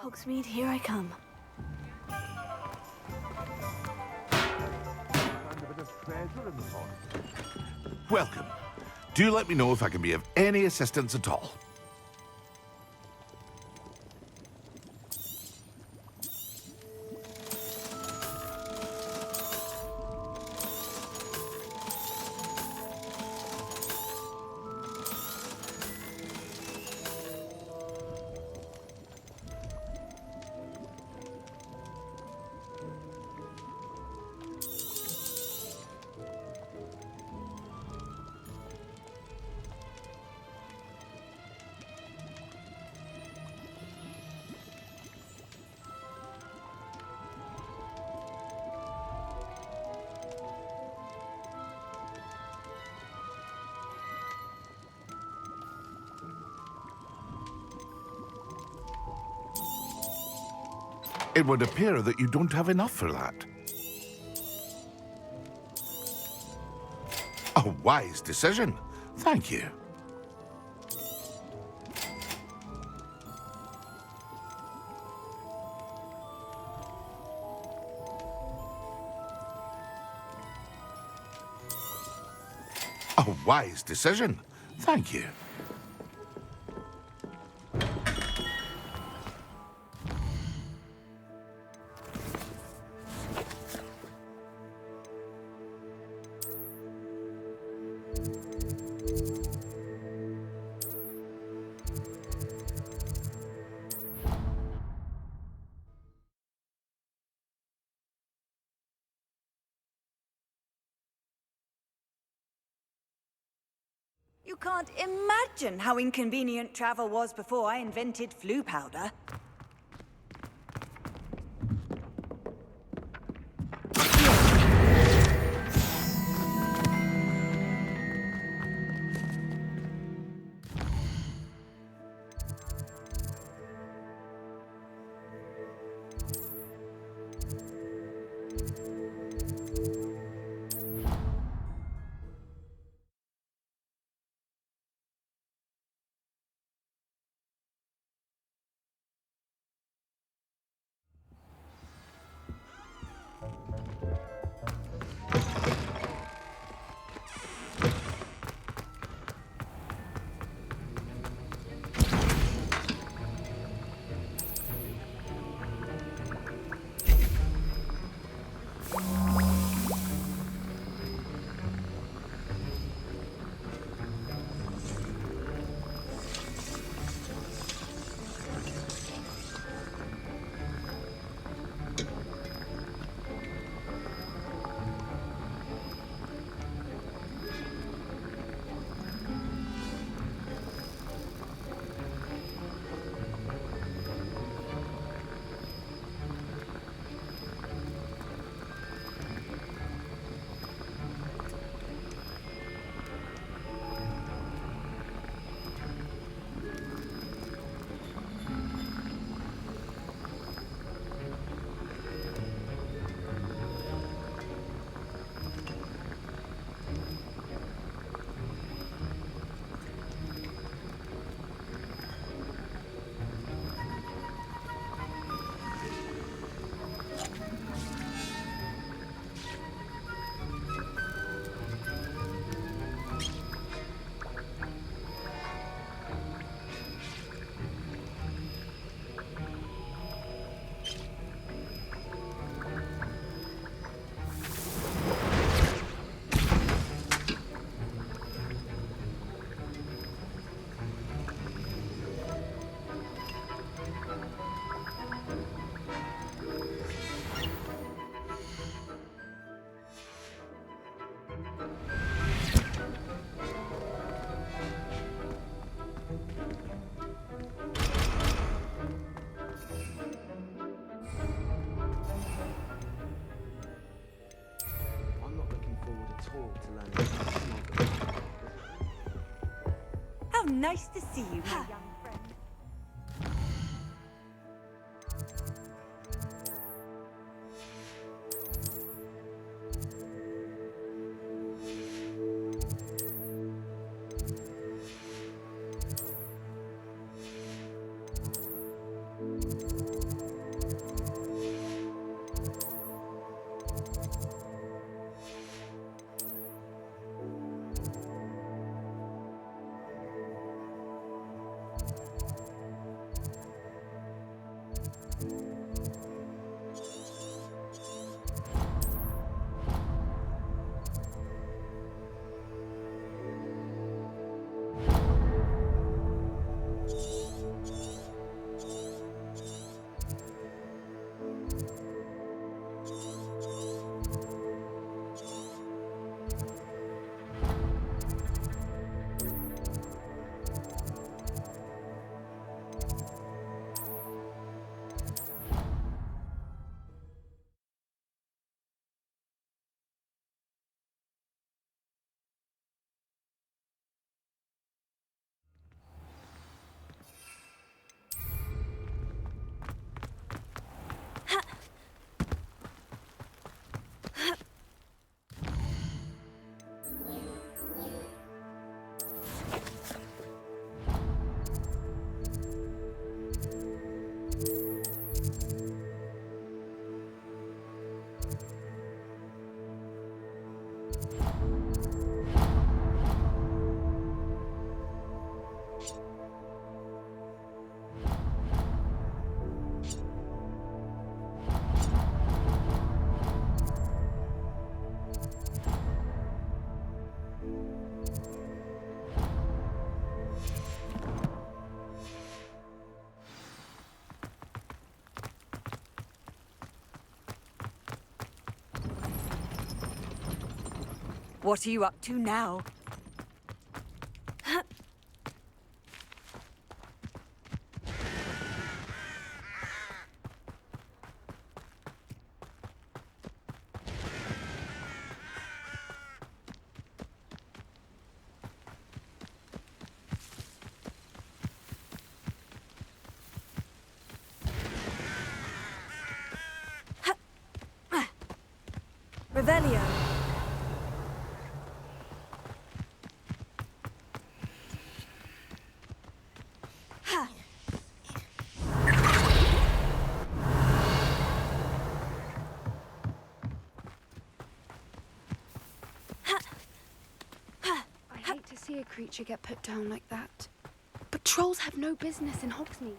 Hogsmeade, here I come. Welcome. Do let me know if I can be of any assistance at all. It would appear that you don't have enough for that. A wise decision. Thank you. A wise decision. Thank you. You can't imagine how inconvenient travel was before I invented flu powder. Nice to see you, my young friend. What are you up to now? Revelio. I hate to see a creature get put down like that. But trolls have no business in Hogsmeade.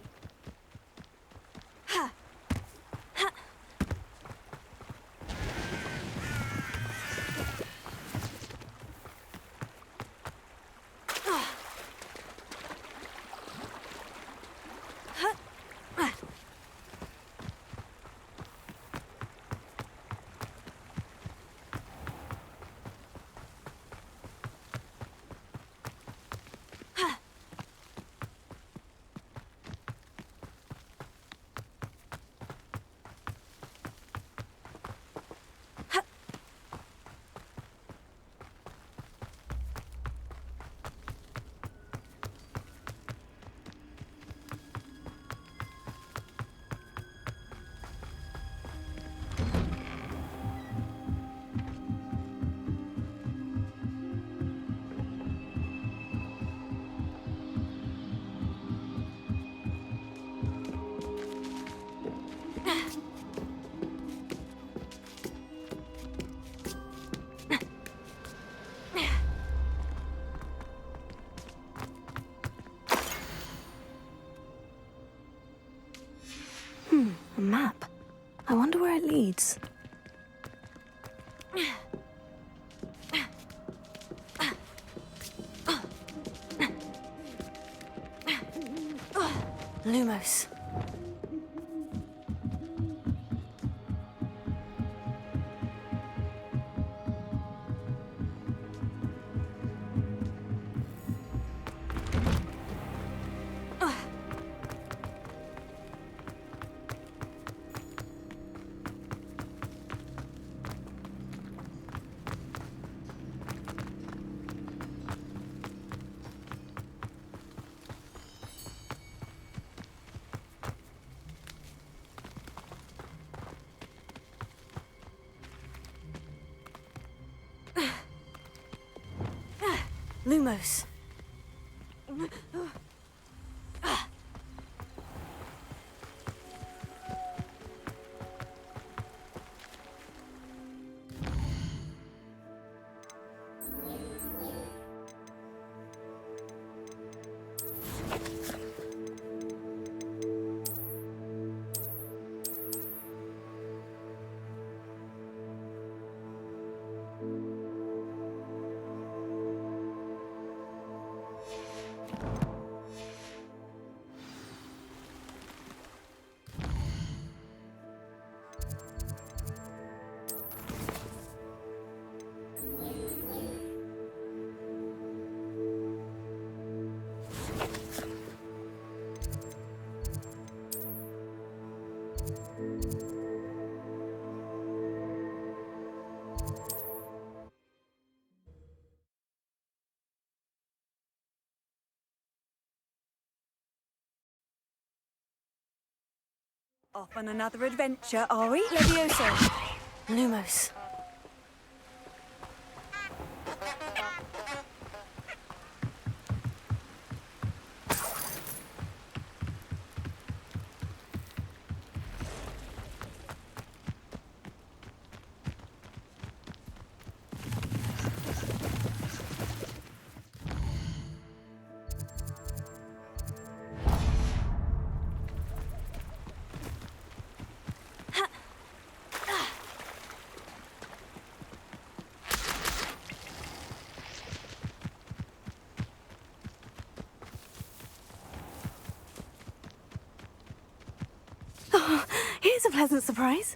A map. I wonder where it leads. Lumos. Lumos. Off on another adventure, are we? Levioso. Lumos. Oh, here's a pleasant surprise.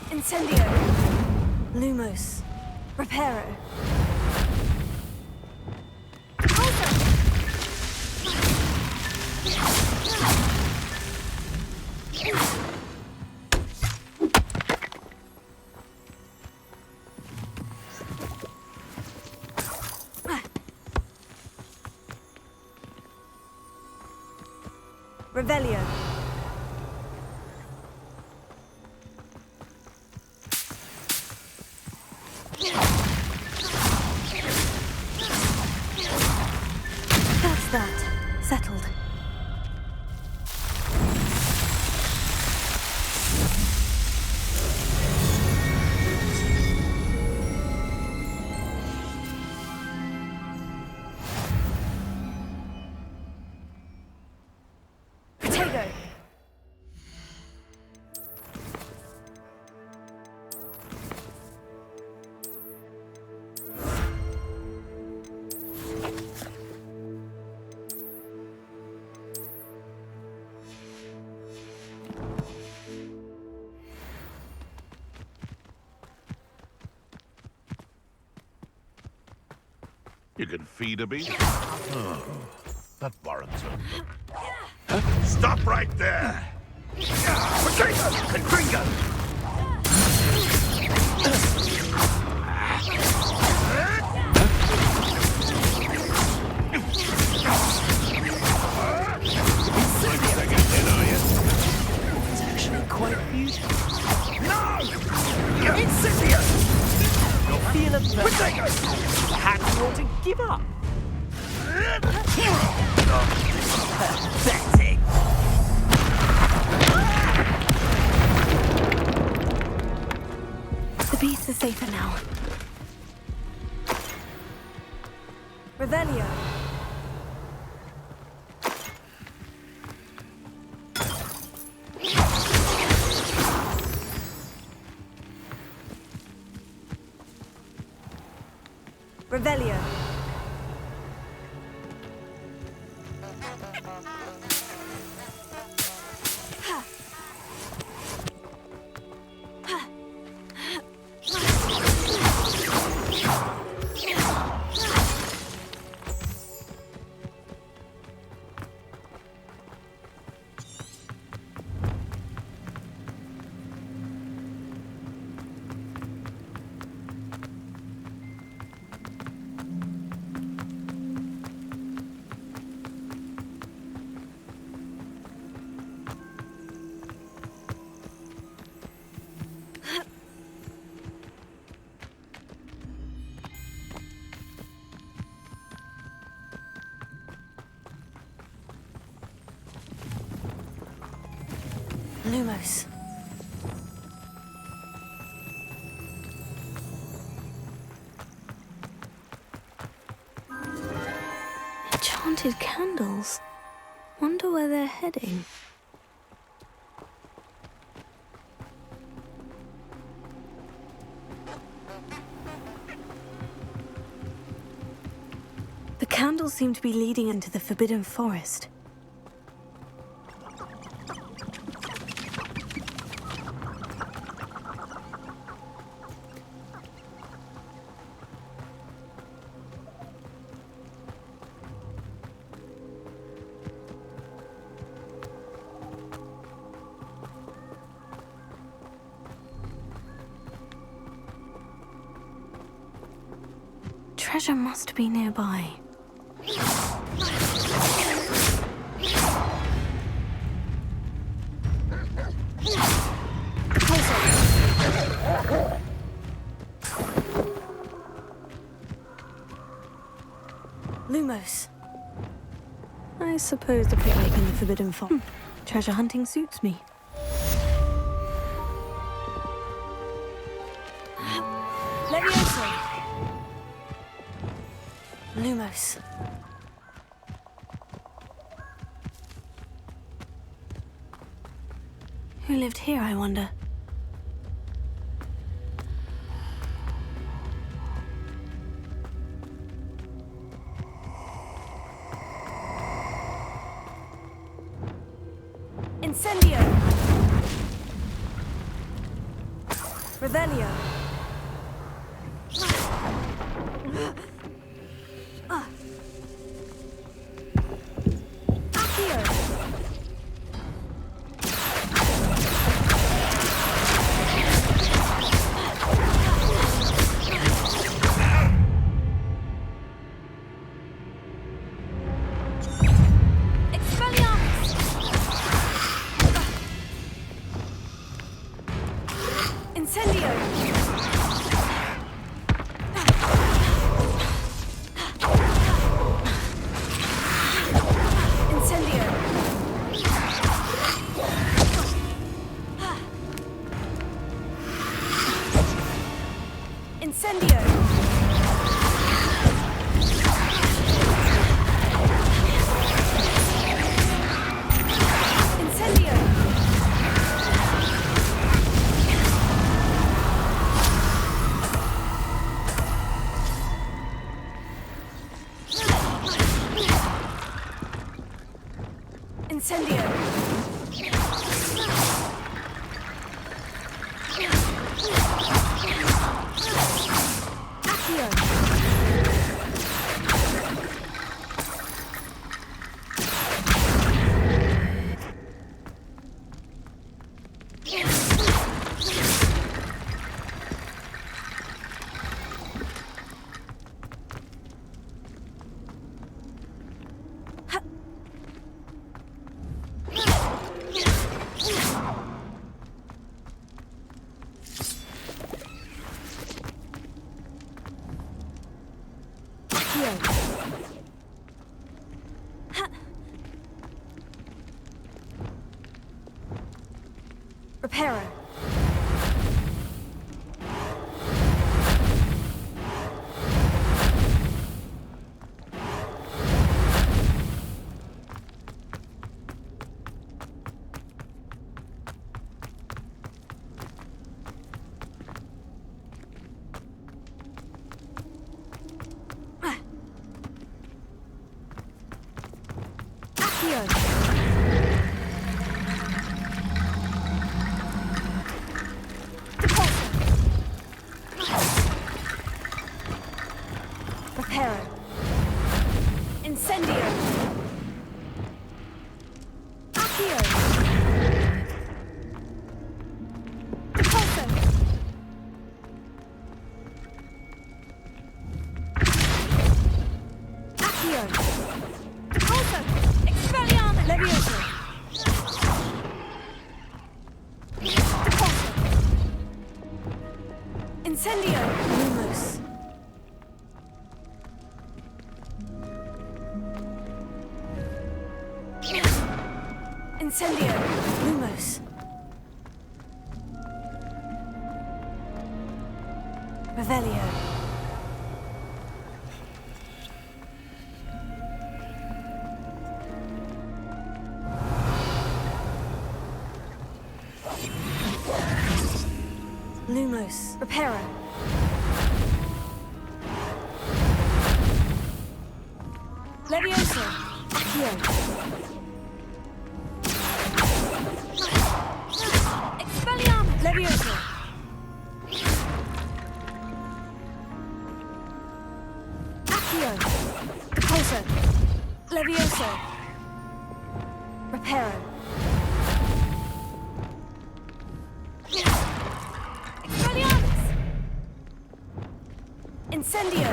Incendio. Lumos. Reparo. Revelio. That's that. Settled. Potato. You can feed a beast? Oh, that warrants it. Stop right there! Potato! Confringo! It's actually quite beautiful. No! Incendious! You'll feel a burn. Perhaps you ought to give up. Pathetic. The beasts are safer now. Revelio. Revelio. Lumos. Enchanted candles. Wonder where they're heading. The candles seem to be leading into the Forbidden Forest. Treasure must be nearby. Lumos. I suppose the picnic in the Forbidden Forest. Treasure hunting suits me. Levioso. Lumos. Who lived here, I wonder? Incendio! Revelio! Reparo. Incendio! Lumos. Incendio! Lumos. Revelio. Lumos. Reparo. Levioso. Accio. Expelliarmus. Levioso. Accio. Repulso. Levioso. Reparo. Expelliarmus. Incendio.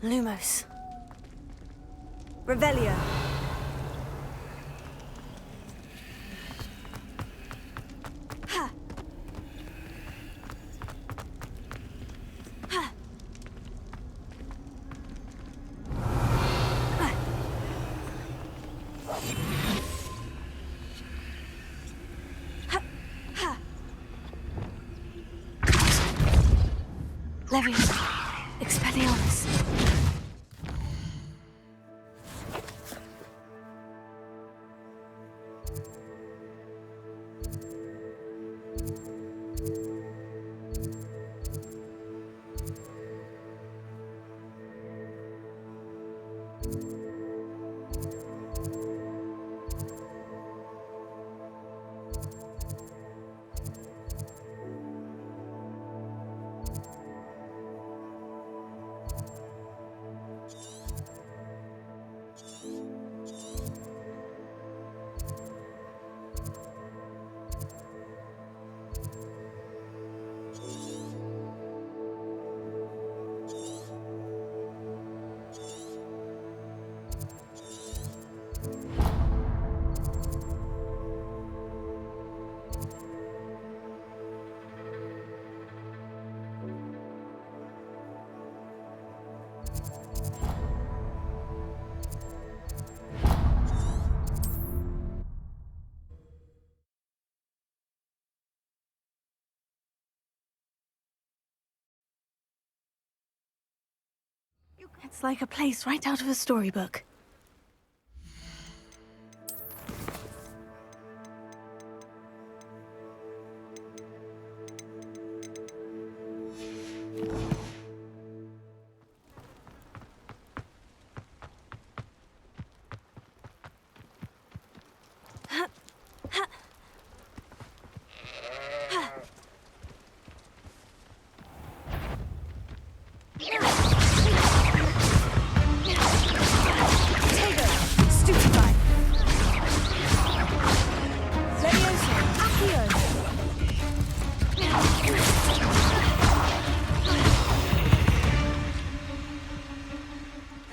Lumos. Revelio. Ha. Ha. Ha. Ha. Ha. Levioso. Expelliarmus. It's like a place right out of a storybook.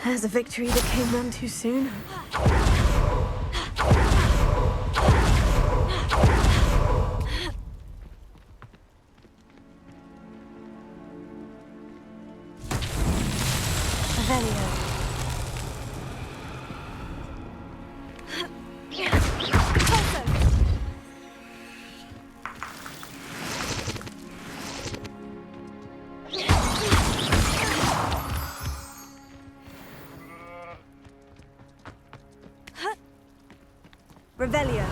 There's a victory that came none too soon. Revelio. Revelio.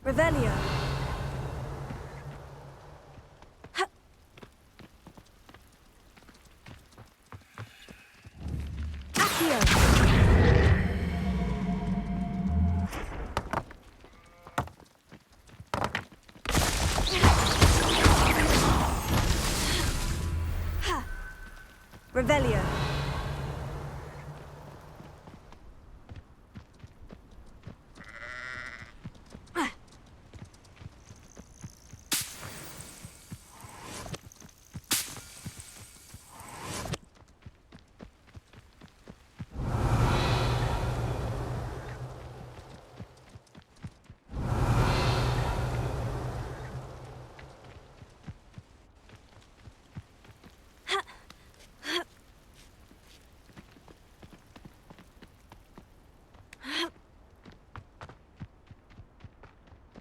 Revelio. Accio. Revelio.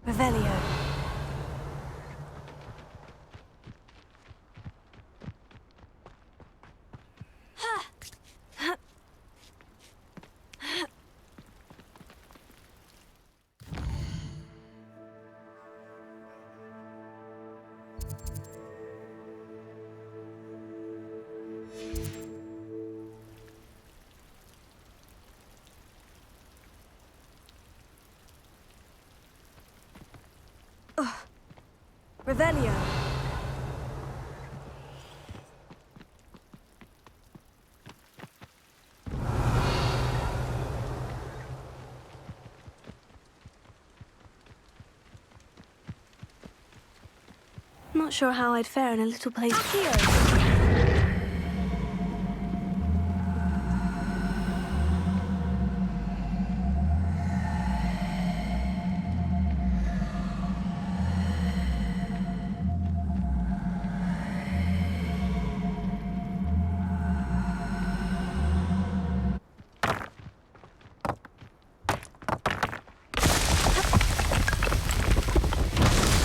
Revelio. Revelio. Not sure how I'd fare in a little place.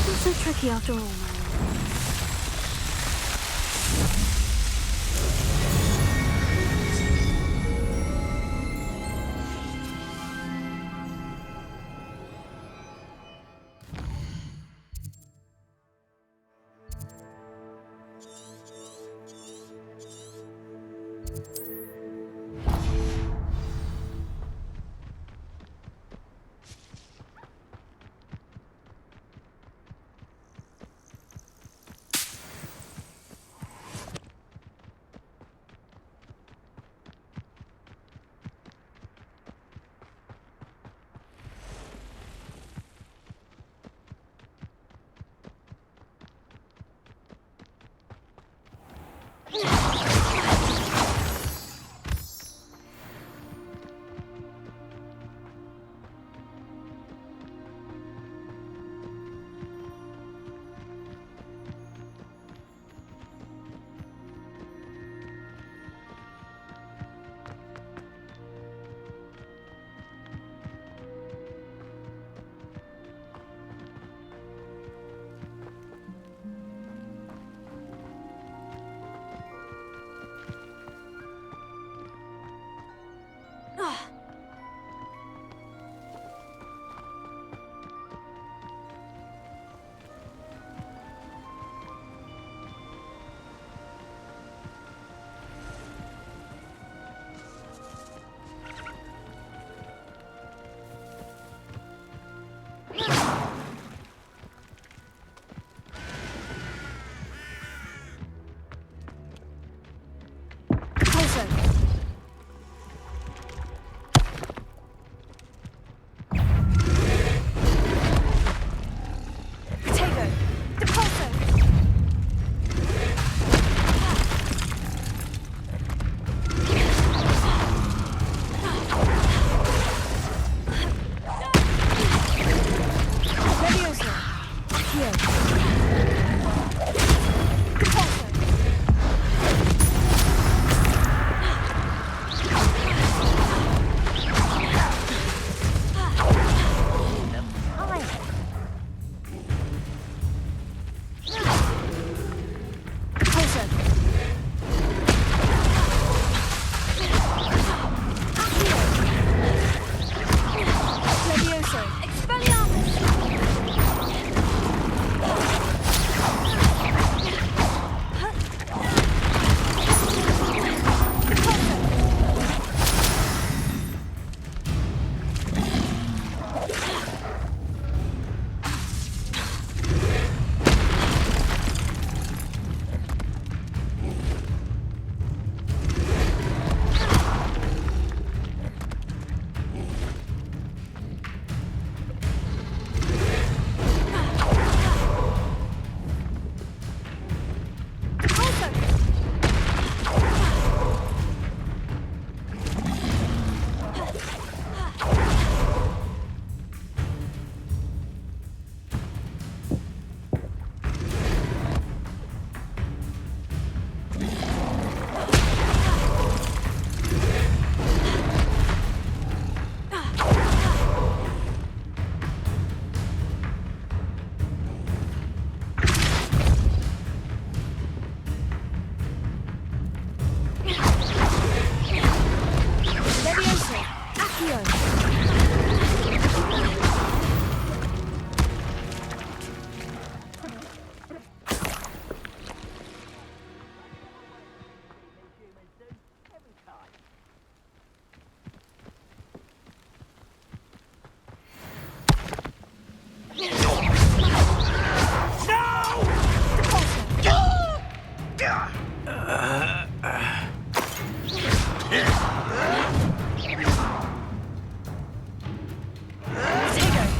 Not so tricky after all, man.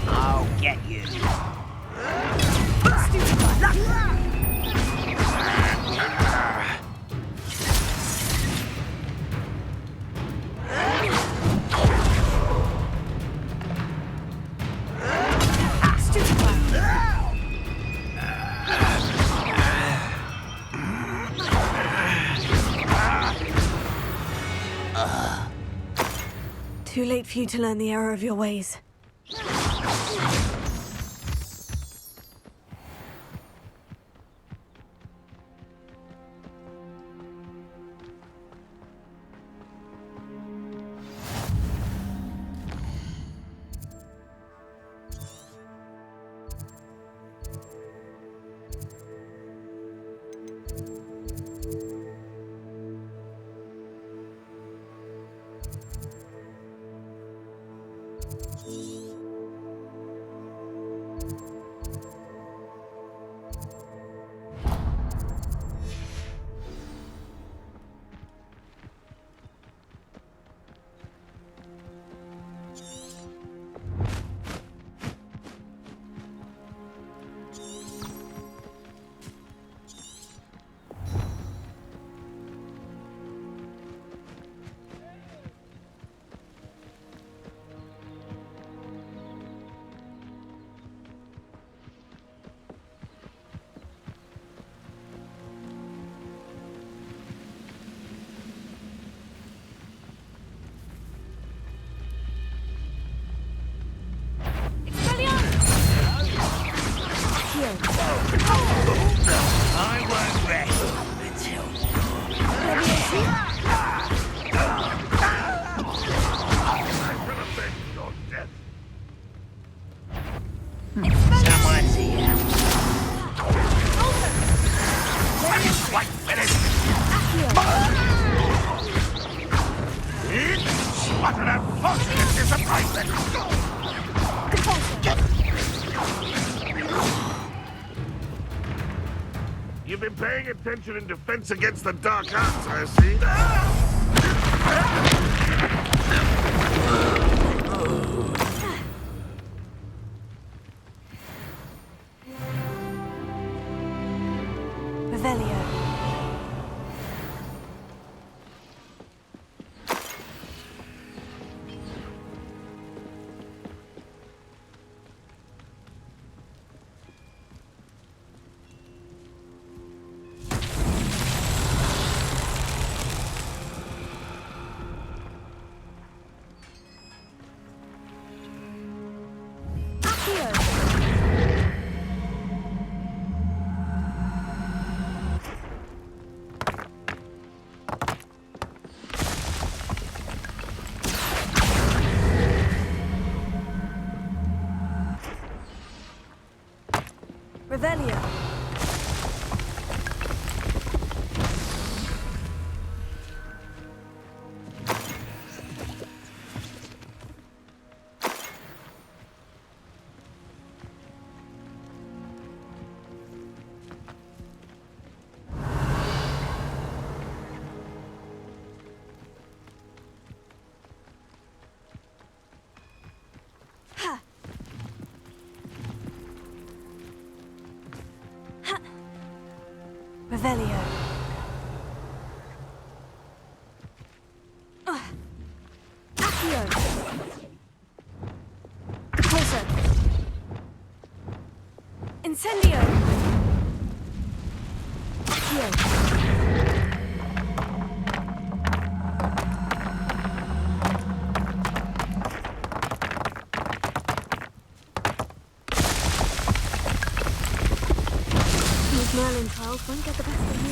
I'll get you. Too late for you to learn the error of your ways. I won't rest until... Someone's here. Quite finished. What an unfortunate disappointment! You've been paying attention in defense against the dark arts, I see. Revelio. Revelio. Revelio. Accio. Repulsor. Incendio. Accio. Merlin trials won't get the best of me.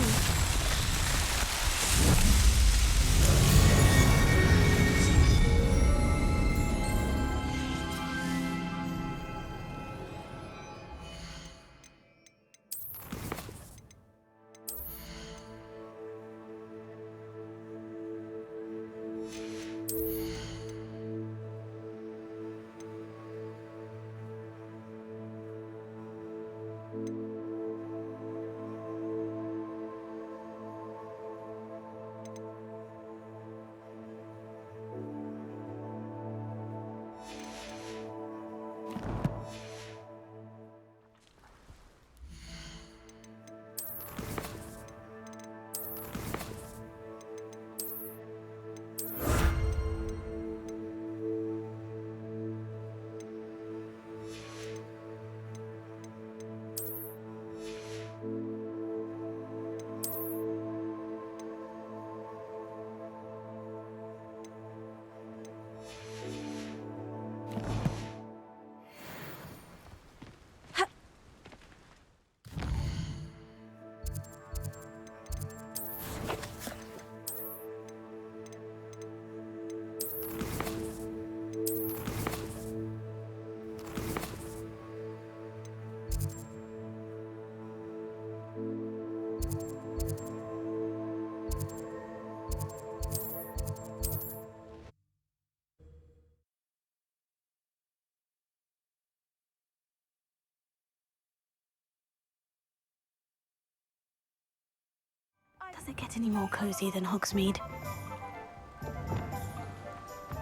it get any more cozy than Hogsmeade?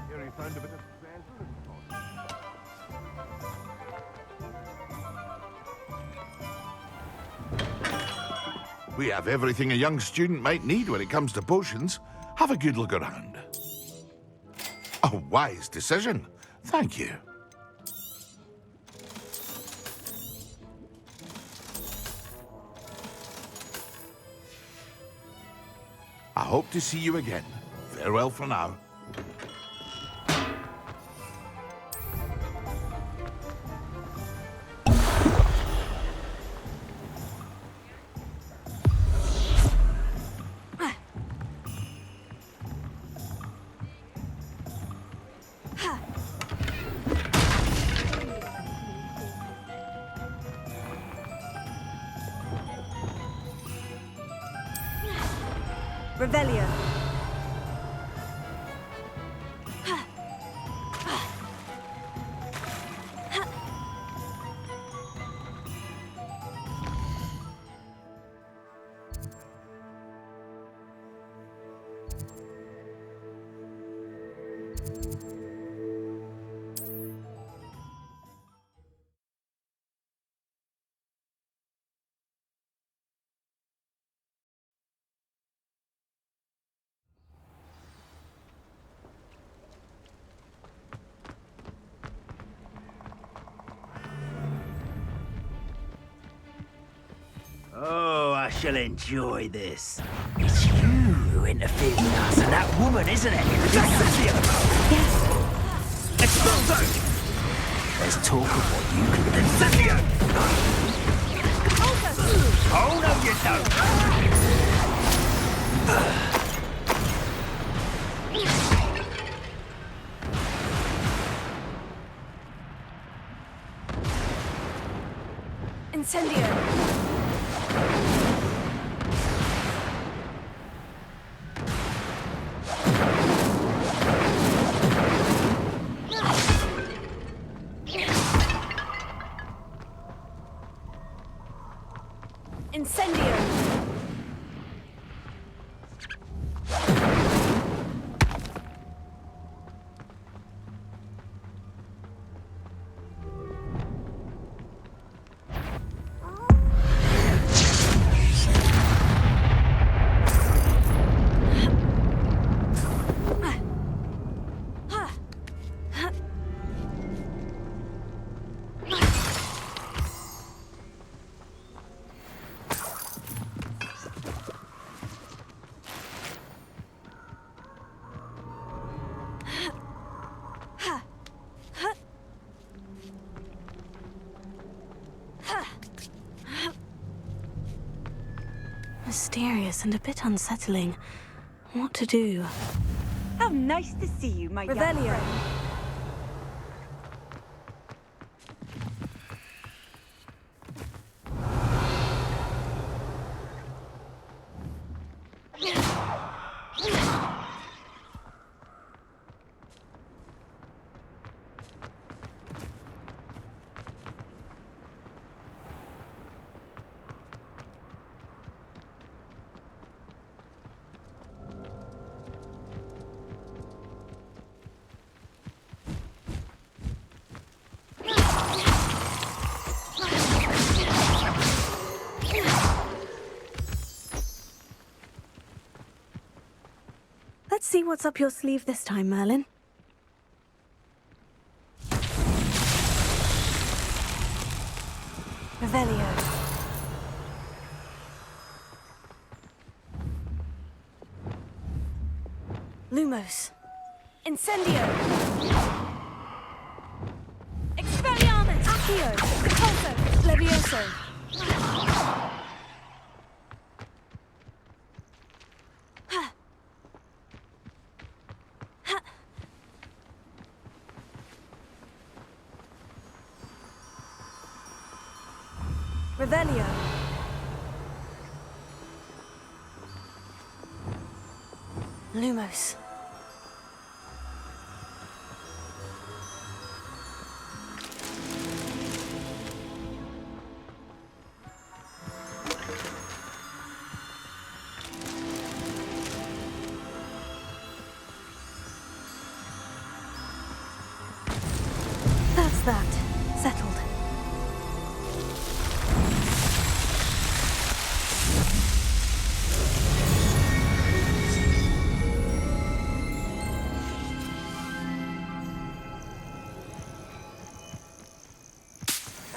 Here you found a bit of We have everything a young student might need when it comes to potions. Have a good look around. A wise decision. Thank you. I hope to see you again. Farewell for now. Revelio. Oh, I shall enjoy this. It's you who interfered with us and that woman, isn't it? Yes. Expulso! There's talk of what you can do. Incendio! Oh, no, you don't. Incendio. Incendio! Mysterious and a bit unsettling. What to do? How nice to see you, my young friend. Let's see what's up your sleeve this time, Merlin. Revelio. Lumos. Incendio. Expelliarmus. Accio. Repulso. Levioso. Revelio. Lumos. How's that? Settled.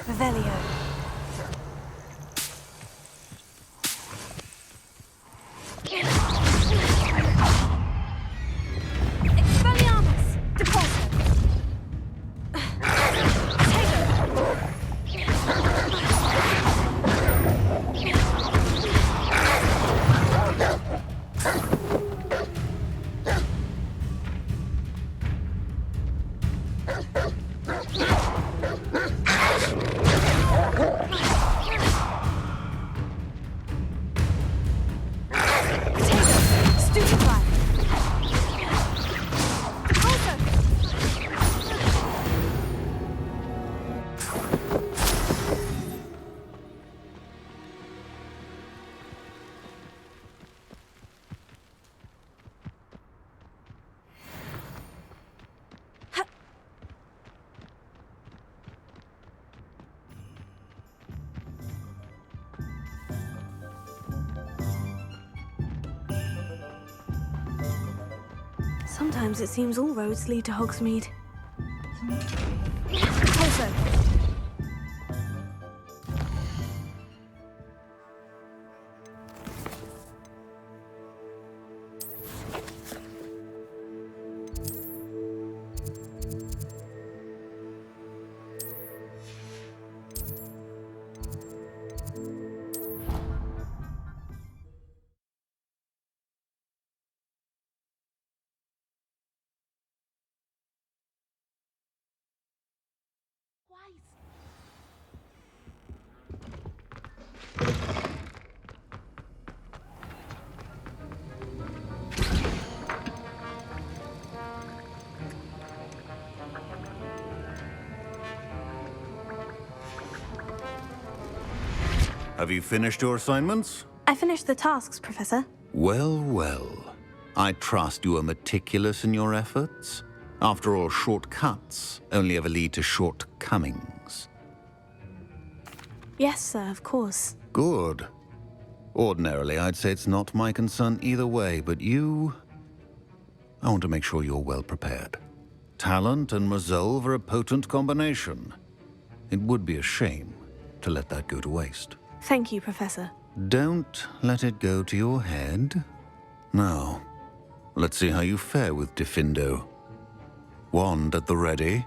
Revelio. Expelliarmus! Depulso! Sometimes it seems all roads lead to Hogsmeade. Also. Have you finished your assignments? I finished the tasks, Professor. Well, well. I trust you are meticulous in your efforts. After all, shortcuts only ever lead to shortcomings. Yes, sir, of course. Good. Ordinarily, I'd say it's not my concern either way, but you... I want to make sure you're well prepared. Talent and resolve are a potent combination. It would be a shame to let that go to waste. Thank you, Professor. Don't let it go to your head. Now, let's see how you fare with Diffindo. Wand at the ready.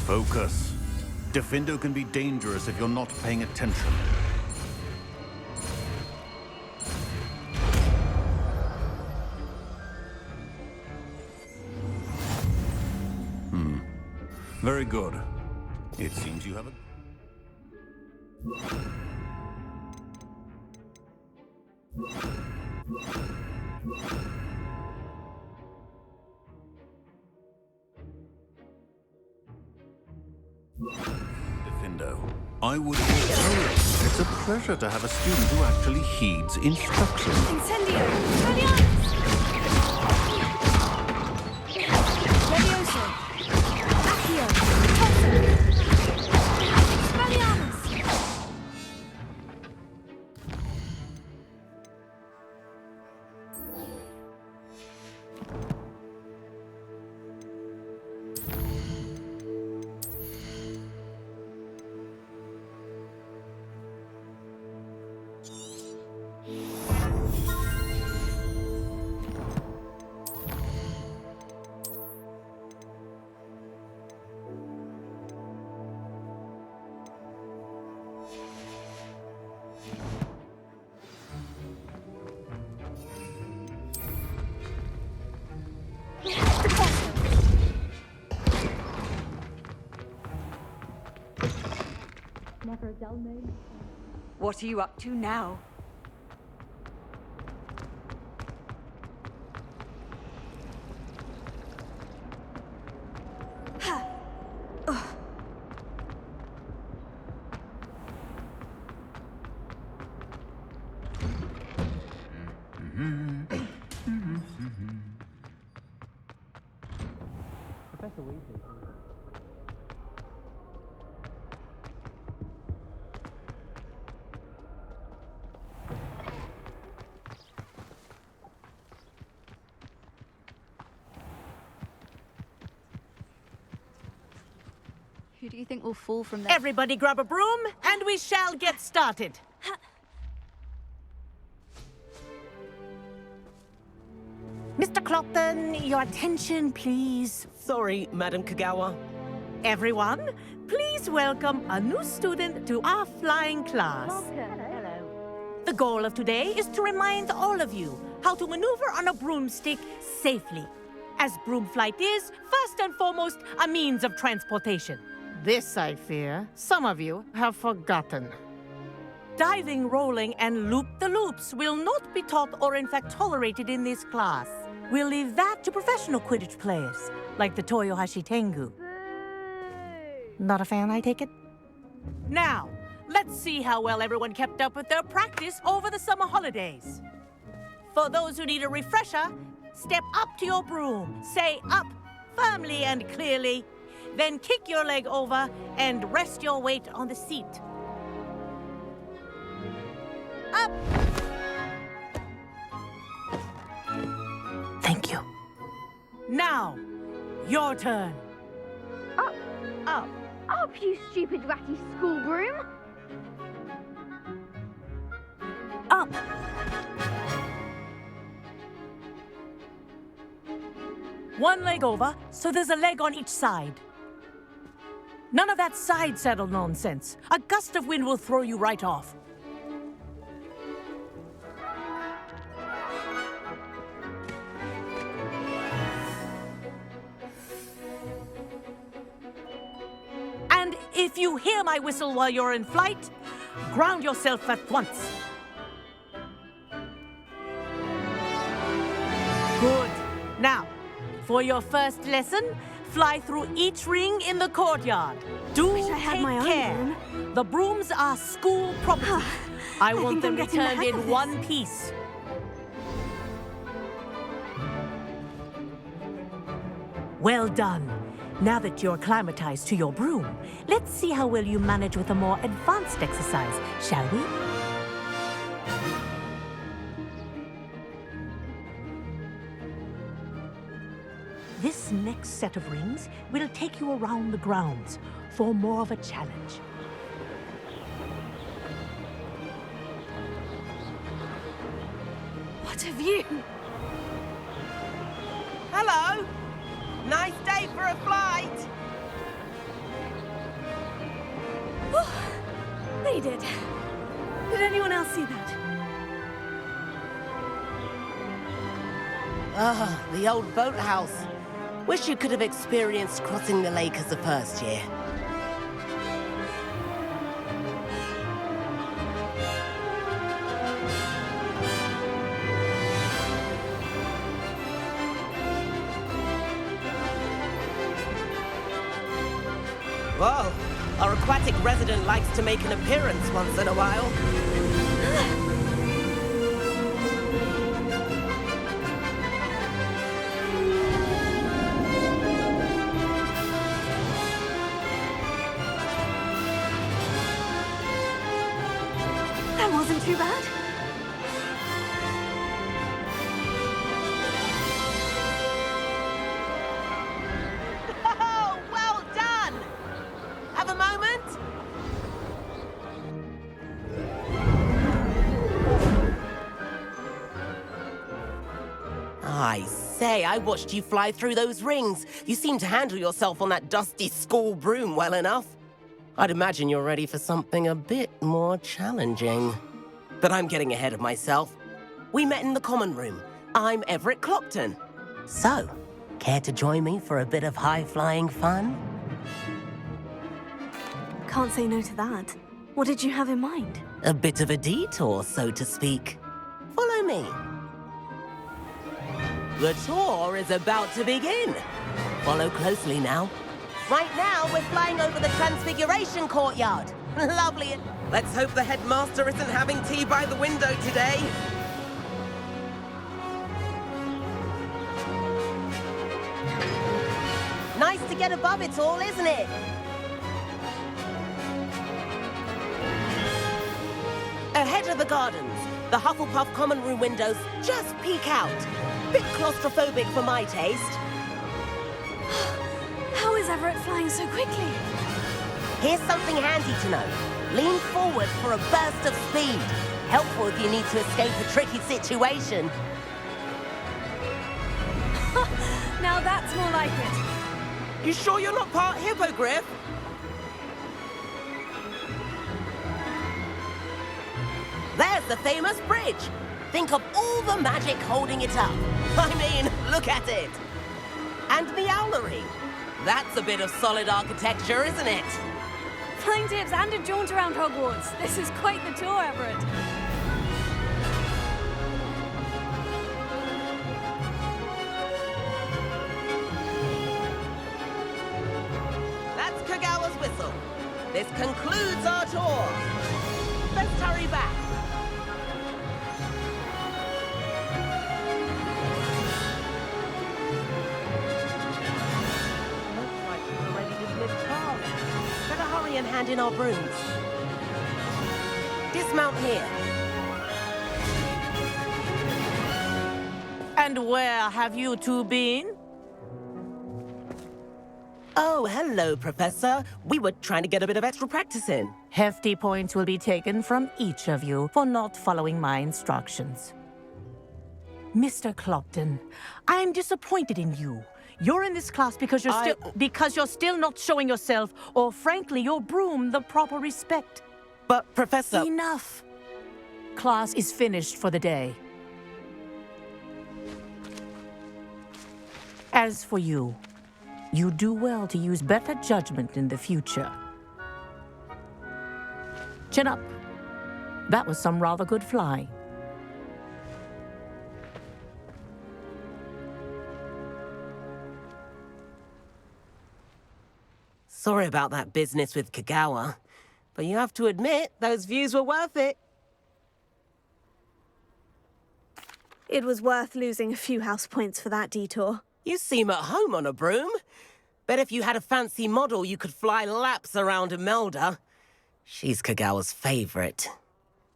Focus. Diffindo can be dangerous if you're not paying attention. Very good. It seems you have a... Diffindo, I would... It's a pleasure to have a student who actually heeds instruction. Incendio! Expelliarmus! Levioso! Accio! Expelliarmus! Never a dull moment. What are you up to now? Professor Weasley. Who do you think will fall from there? Everybody grab a broom, and we shall get started. Mr. Clopton, your attention, please. Sorry, Madam Kagawa. Everyone, please welcome a new student to our flying class. Hello. The goal of today is to remind all of you how to maneuver on a broomstick safely, as broom flight is, first and foremost, a means of transportation. This, I fear, some of you have forgotten. Diving, rolling, and loop-the-loops will not be taught or in fact tolerated in this class. We'll leave that to professional Quidditch players, like the Toyohashi Tengu. Not a fan, I take it? Now, let's see how well everyone kept up with their practice over the summer holidays. For those who need a refresher, step up to your broom, say up firmly and clearly, then kick your leg over and rest your weight on the seat. Up! Thank you. Now, your turn. Up, up, up, you stupid ratty school broom! Up! One leg over, so there's a leg on each side. None of that side saddle nonsense. A gust of wind will throw you right off. And if you hear my whistle while you're in flight, ground yourself at once. Good. Now, for your first lesson, fly through each ring in the courtyard. Do Wish I had take my own care. broom. The brooms are school property. I want think them I'm getting the returned hang in of this. one piece. Well done. Now that you're acclimatized to your broom, let's see how well you manage with a more advanced exercise, shall we? This next set of rings will take you around the grounds for more of a challenge. What have you? Hello. Nice day for a flight. They did. Did anyone else see that? Ah, the old boathouse. Wish you could have experienced crossing the lake as a first year. Whoa, our aquatic resident likes to make an appearance once in a while. That wasn't too bad. Oh, well done! Have a moment? I say, I watched you fly through those rings. You seem to handle yourself on that dusty school broom well enough. I'd imagine you're ready for something a bit more challenging. But I'm getting ahead of myself. We met in the common room. I'm Everett Clopton. So, care to join me for a bit of high-flying fun? Can't say no to that. What did you have in mind? A bit of a detour, so to speak. Follow me. The tour is about to begin. Follow closely now. Right now, we're flying over the Transfiguration Courtyard. Lovely. Let's hope the headmaster isn't having tea by the window today. Nice to get above it all, isn't it? Ahead of the gardens, the Hufflepuff common room windows just peek out. Bit claustrophobic for my taste. How is Everett flying so quickly? Here's something handy to know. Lean forward for a burst of speed. Helpful if you need to escape a tricky situation. Now that's more like it. You sure you're not part hippogriff? There's the famous bridge. Think of all the magic holding it up. I mean, look at it. And the owlery. That's a bit of solid architecture, isn't it? Flying tips and a jaunt around Hogwarts. This is quite the tour, Everett. That's Kagawa's whistle. This concludes our tour. Let's hurry back. Looks like we're already dismissed cars. Better hurry and hand in our brooms. Dismount here. And where have you two been? Oh, hello, Professor. We were trying to get a bit of extra practice in. Hefty points will be taken from each of you for not following my instructions. Mr. Clopton, I'm disappointed in you. You're in this class because you're still not showing yourself, or frankly, your broom the proper respect. But, Professor... Enough. Class is finished for the day. As for you, you do well to use better judgment in the future. Chin up. That was some rather good flying. Sorry about that business with Kagawa, but you have to admit, those views were worth it. It was worth losing a few house points for that detour. You seem at home on a broom. Bet if you had a fancy model, you could fly laps around Imelda. She's Kagawa's favorite.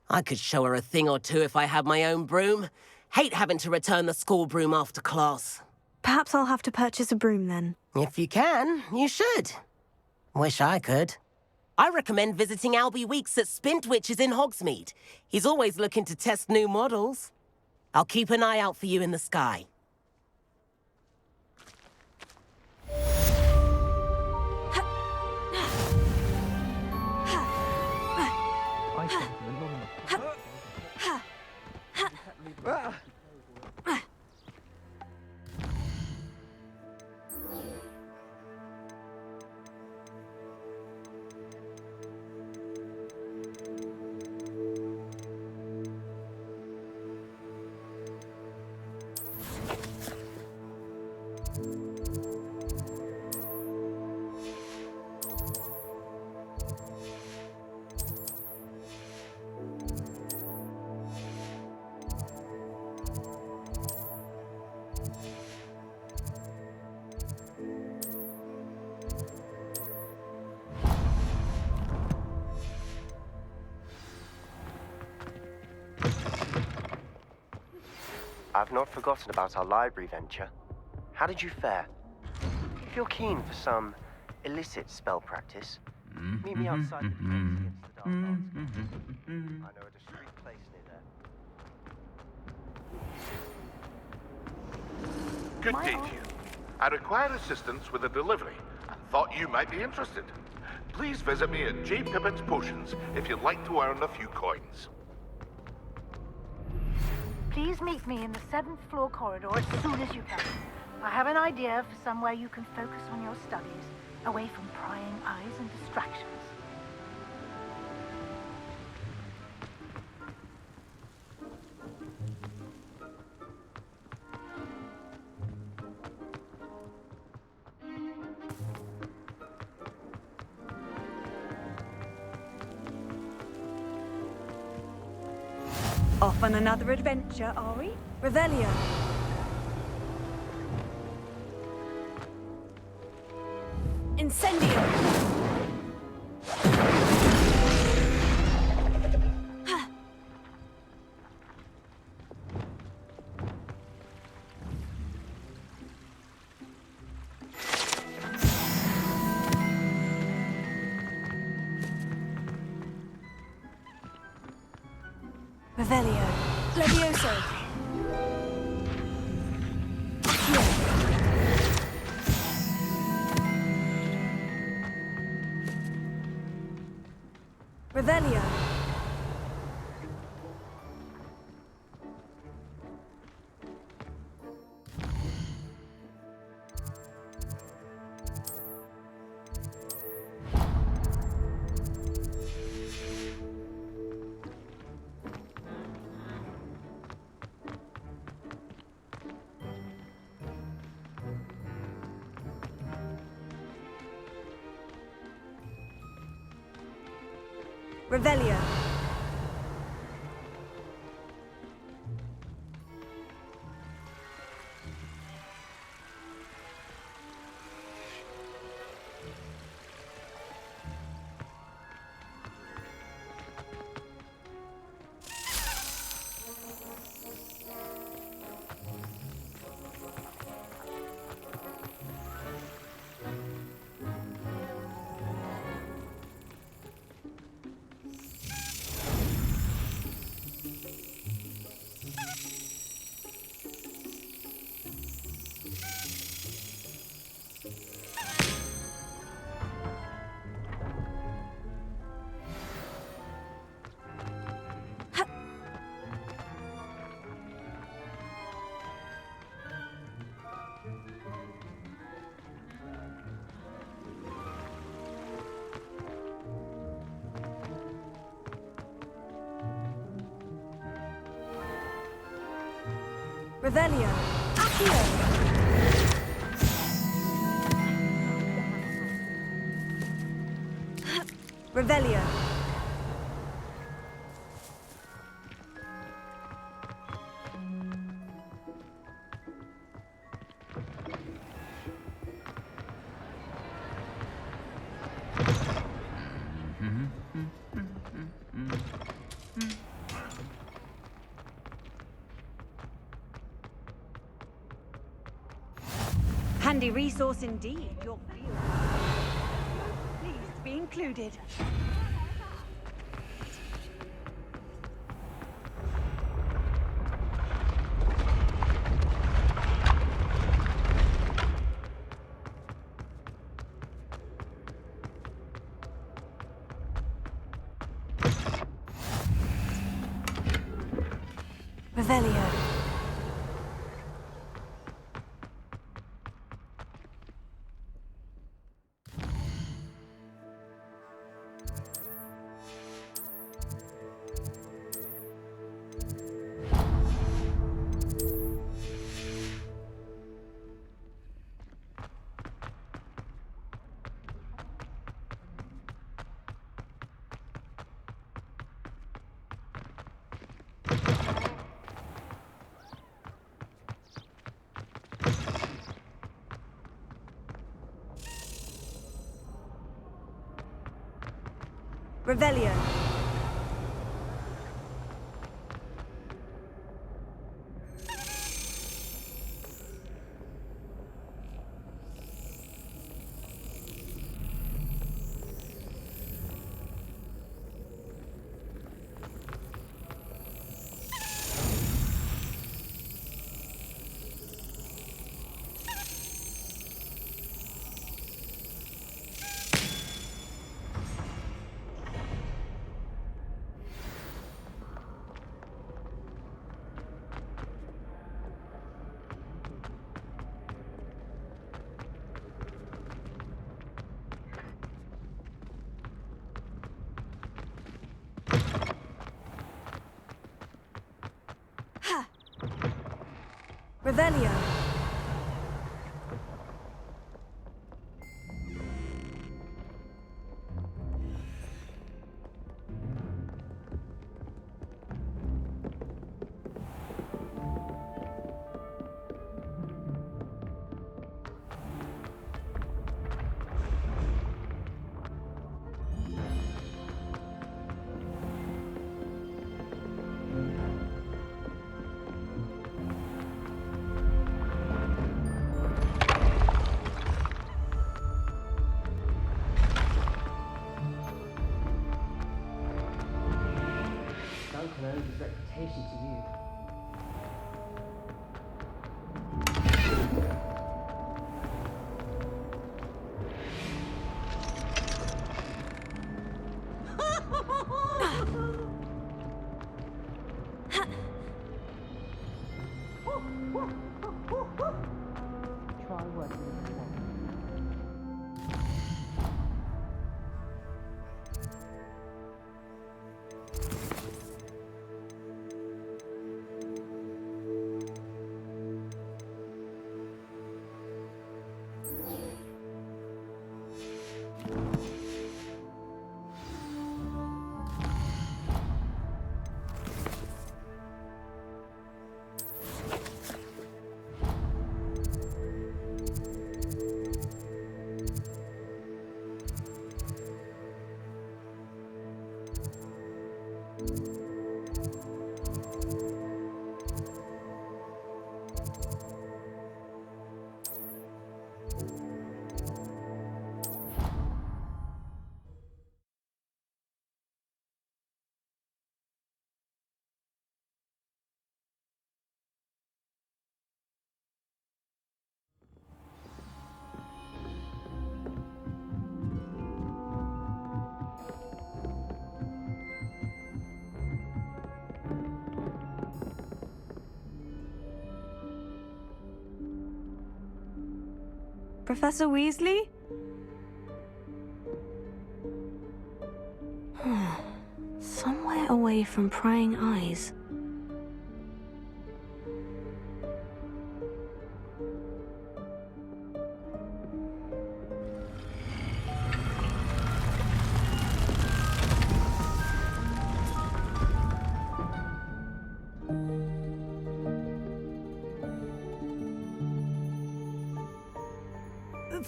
I could show her a thing or two if I had my own broom. Hate having to return the school broom after class. Perhaps I'll have to purchase a broom then. If you can, you should. Wish I could. I recommend visiting Albie Weeks at Spintwitches in Hogsmeade. He's always looking to test new models. I'll keep an eye out for you in the sky. I've not forgotten about our library venture. How did you fare? If you're keen for some illicit spell practice, meet me outside the defense against the dark arts. I know a discreet place near there. Good day to you. I require assistance with a delivery and thought you might be interested. Please visit me at J. Pippin's Potions if you'd like to earn a few coins. Please meet me in the 7th floor corridor as soon as you can. I have an idea for somewhere you can focus on your studies, away from prying eyes and distractions. Off on another adventure, are we? Revelio. Incendio. Revelio. Levioso. Revelio. Revelio. Revelio. Accio. Revelio. Handy resource indeed, your field. Please be included. Revelio. Revelio. Revelio. Professor Weasley? Somewhere away from prying eyes.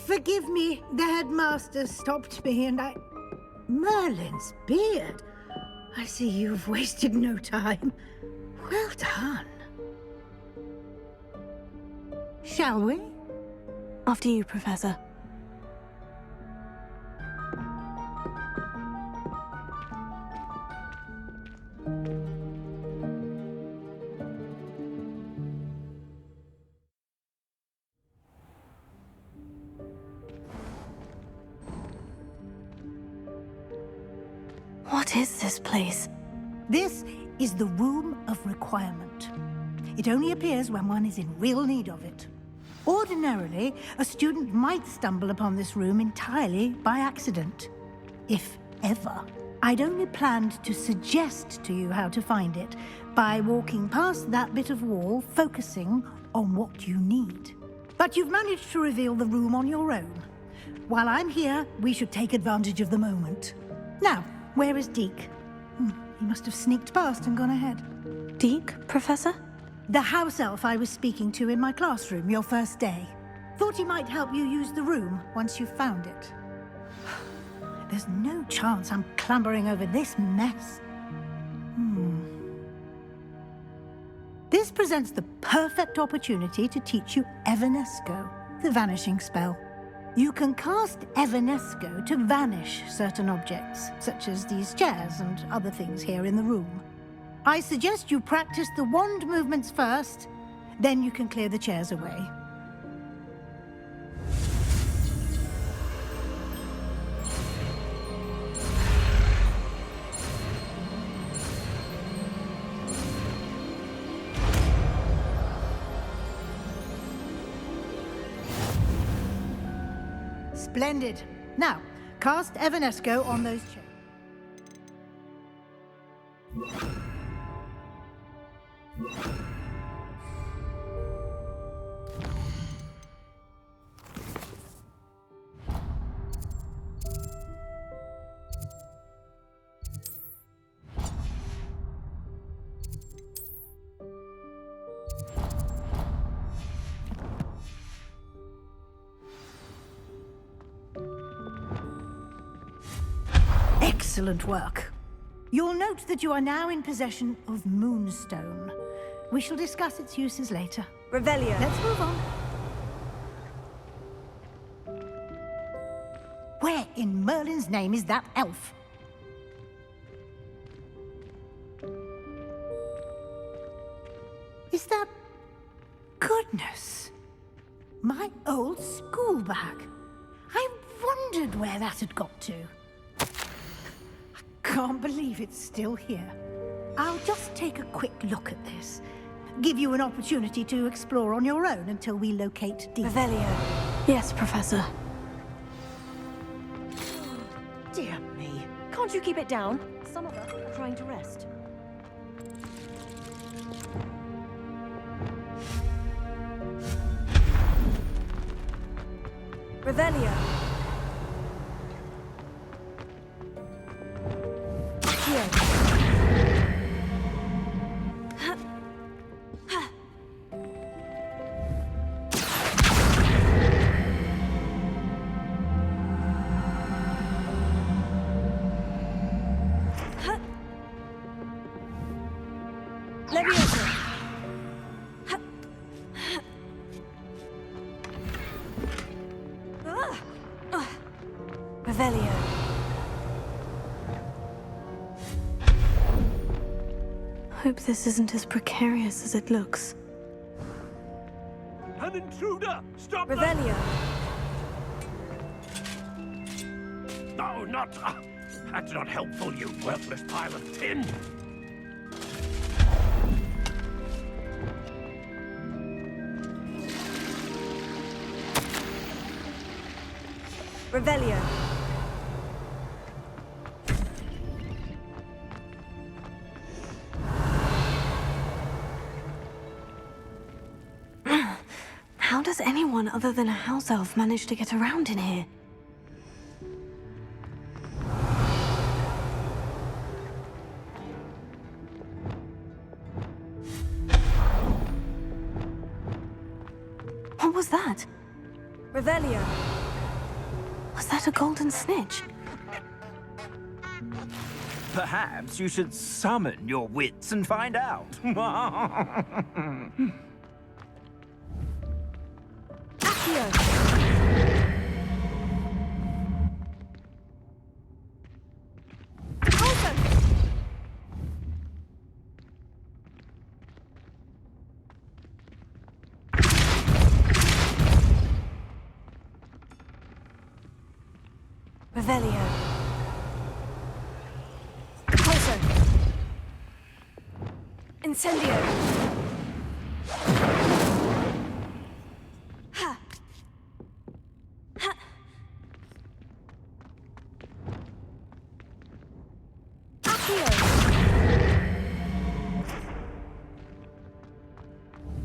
Forgive me, the headmaster stopped me and I... Merlin's beard. I see you've wasted no time. Well done. Shall we? After you, Professor. What is this place? This is the Room of Requirement. It only appears when one is in real need of it. Ordinarily, a student might stumble upon this room entirely by accident. If ever. I'd only planned to suggest to you how to find it by walking past that bit of wall, focusing on what you need. But you've managed to reveal the room on your own. While I'm here, we should take advantage of the moment. Now, where is Deke? He must have sneaked past and gone ahead. Deke, Professor? The house elf I was speaking to in my classroom your first day. Thought he might help you use the room once you found it. There's no chance I'm clambering over this mess. This presents the perfect opportunity to teach you Evanesco, the vanishing spell. You can cast Evanesco to vanish certain objects, such as these chairs and other things here in the room. I suggest you practice the wand movements first, then you can clear the chairs away. Splendid. Now, cast Evanesco on those chairs. Excellent work. You'll note that you are now in possession of Moonstone. We shall discuss its uses later. Revelio. Let's move on. Where in Merlin's name is that elf? Is that... Goodness. My old school bag. I wondered where that had got to. Can't believe it's still here. I'll just take a quick look at this. Give you an opportunity to explore on your own until we locate Deke. Revelio. Yes, Professor. Dear me. Can't you keep it down? Some of us are trying to rest. Revelio. Revelio. Hope this isn't as precarious as it looks. An intruder! Stop Revelio. No, not... that's not helpful, you worthless pile of tin! Revelio. How does anyone other than a house elf manage to get around in here? What was that? Revelio. Was that a golden snitch? Perhaps you should summon your wits and find out. Revelio. Repulso. Incendio. Ha. Ha. Accio.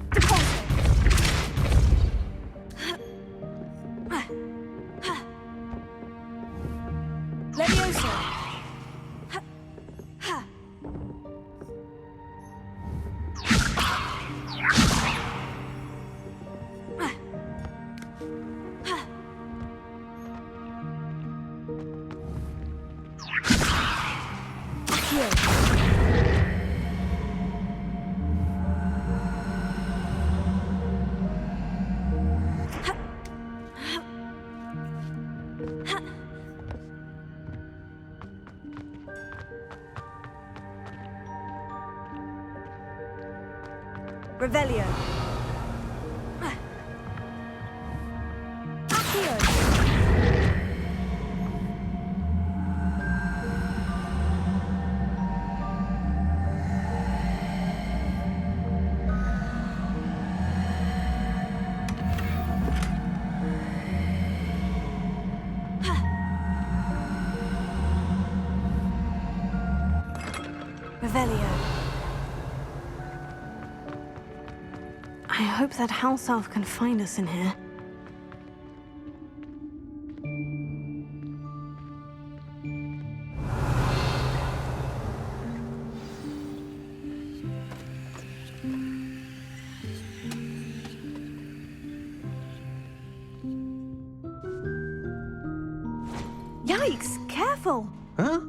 Repulso. Ha. Ha. Levioso. Ha. Ha. Revelio. Accio. Revelio. I hope that house elf can find us in here. Yikes! Careful! Huh?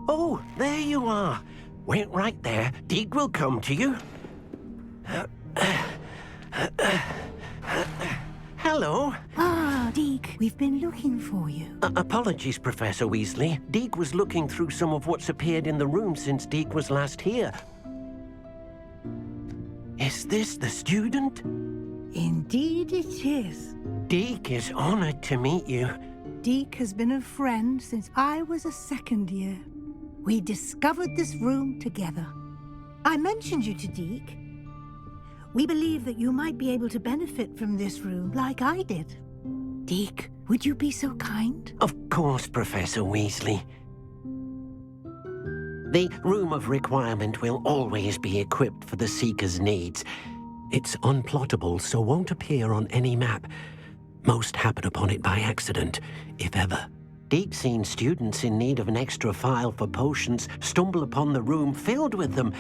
Oh, there you are. Wait right there. Deek will come to you. Hello. Ah, Deek, we've been looking for you. Apologies, Professor Weasley. Deek was looking through some of what's appeared in the room since Deek was last here. Is this the student? Indeed it is. Deek is honored to meet you. Deek has been a friend since I was a second year. We discovered this room together. I mentioned you to Deek. We believe that you might be able to benefit from this room like I did. Deek, would you be so kind? Of course, Professor Weasley. The Room of Requirement will always be equipped for the Seeker's needs. It's unplottable, so won't appear on any map. Most happen upon it by accident, if ever. Deek's seen students in need of an extra file for potions stumble upon the room filled with them.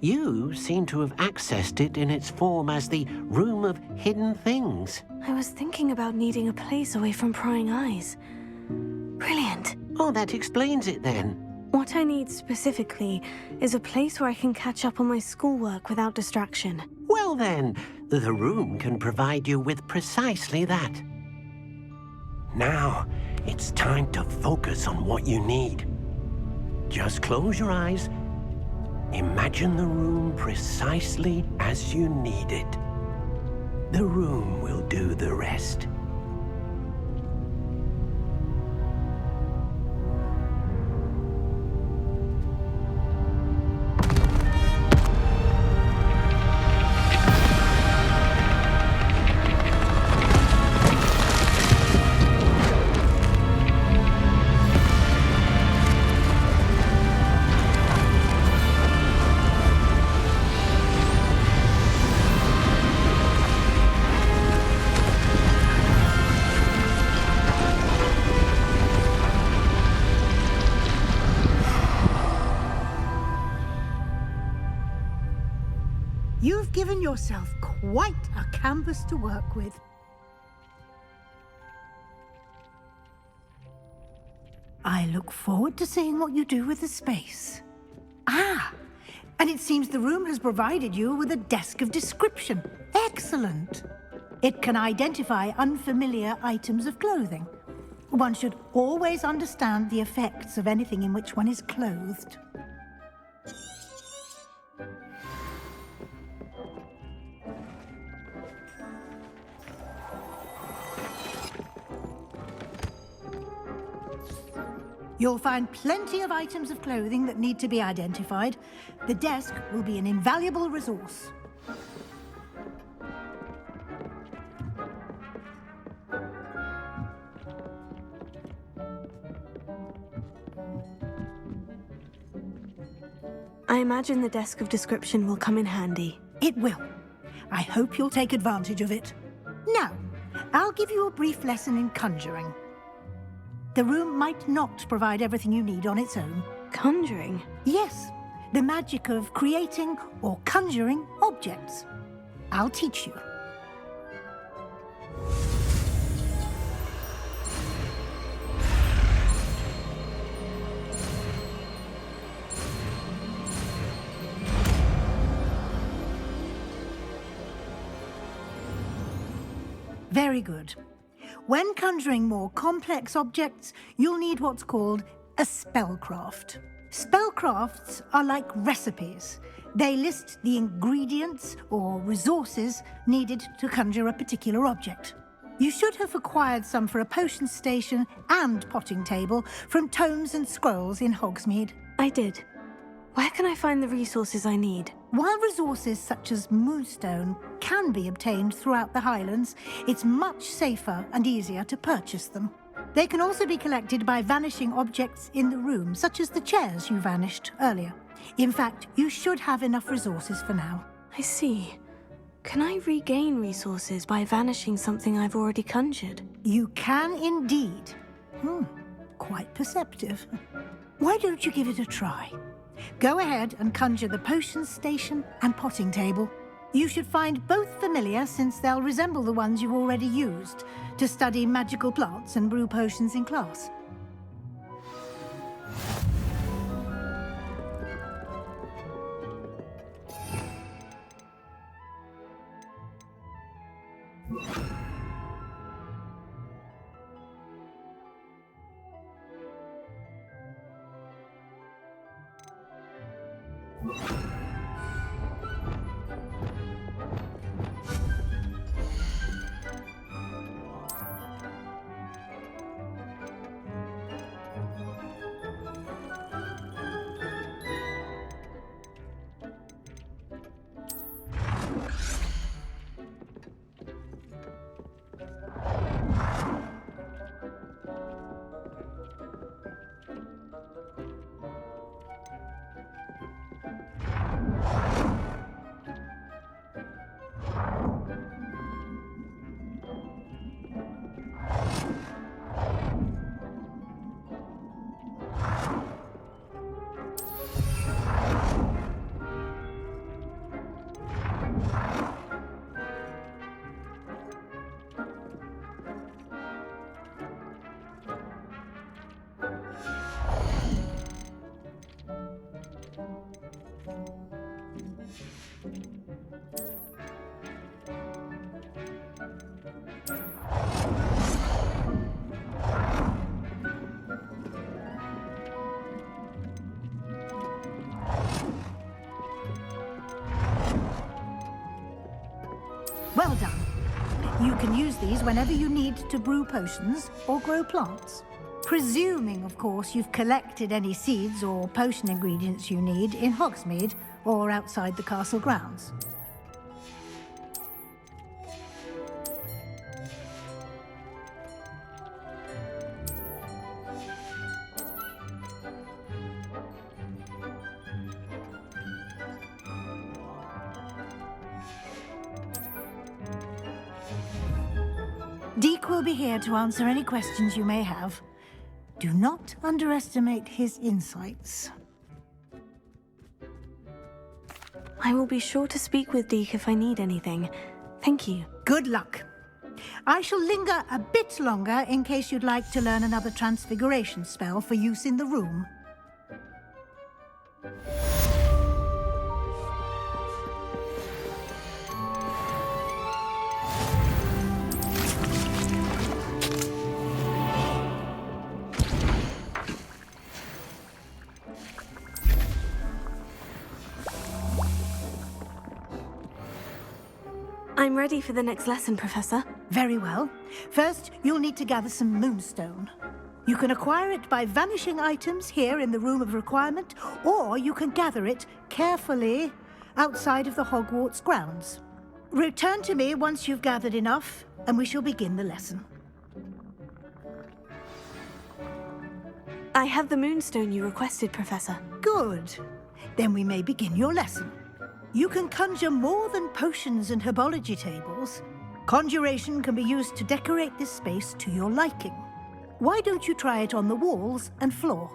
You seem to have accessed it in its form as the Room of Hidden Things. I was thinking about needing a place away from prying eyes. Brilliant. Oh, that explains it then. What I need specifically is a place where I can catch up on my schoolwork without distraction. Well then, the room can provide you with precisely that. Now, it's time to focus on what you need. Just close your eyes. Imagine the room precisely as you need it. The room will do the rest. given yourself quite a canvas to work with. I look forward to seeing what you do with the space. Ah, and it seems the room has provided you with a desk of description. Excellent. It can identify unfamiliar items of clothing. One should always understand the effects of anything in which one is clothed. You'll find plenty of items of clothing that need to be identified. The desk will be an invaluable resource. I imagine the desk of description will come in handy. It will. I hope you'll take advantage of it. Now, I'll give you a brief lesson in conjuring. The room might not provide everything you need on its own. Conjuring? Yes, the magic of creating or conjuring objects. I'll teach you. Very good. When conjuring more complex objects, you'll need what's called a spellcraft. Spellcrafts are like recipes. They list the ingredients or resources needed to conjure a particular object. You should have acquired some for a potion station and potting table from tomes and scrolls in Hogsmeade. I did. Where can I find the resources I need? While resources such as moonstone can be obtained throughout the Highlands, it's much safer and easier to purchase them. They can also be collected by vanishing objects in the room, such as the chairs you vanished earlier. In fact, you should have enough resources for now. I see. Can I regain resources by vanishing something I've already conjured? You can indeed. Quite perceptive. Why don't you give it a try? Go ahead and conjure the potion station and potting table. You should find both familiar, since they'll resemble the ones you've already used to study magical plants and brew potions in class. Well done. You can use these whenever you need to brew potions or grow plants. Presuming, of course, you've collected any seeds or potion ingredients you need in Hogsmeade or outside the castle grounds. Deke will be here to answer any questions you may have. Do not underestimate his insights. I will be sure to speak with Deke if I need anything. Thank you. Good luck. I shall linger a bit longer in case you'd like to learn another transfiguration spell for use in the room. I'm ready for the next lesson, Professor. Very well. First, you'll need to gather some moonstone. You can acquire it by vanishing items here in the Room of Requirement, or you can gather it carefully outside of the Hogwarts grounds. Return to me once you've gathered enough, and we shall begin the lesson. I have the moonstone you requested, Professor. Good. Then we may begin your lesson. You can conjure more than potions and herbology tables. Conjuration can be used to decorate this space to your liking. Why don't you try it on the walls and floor?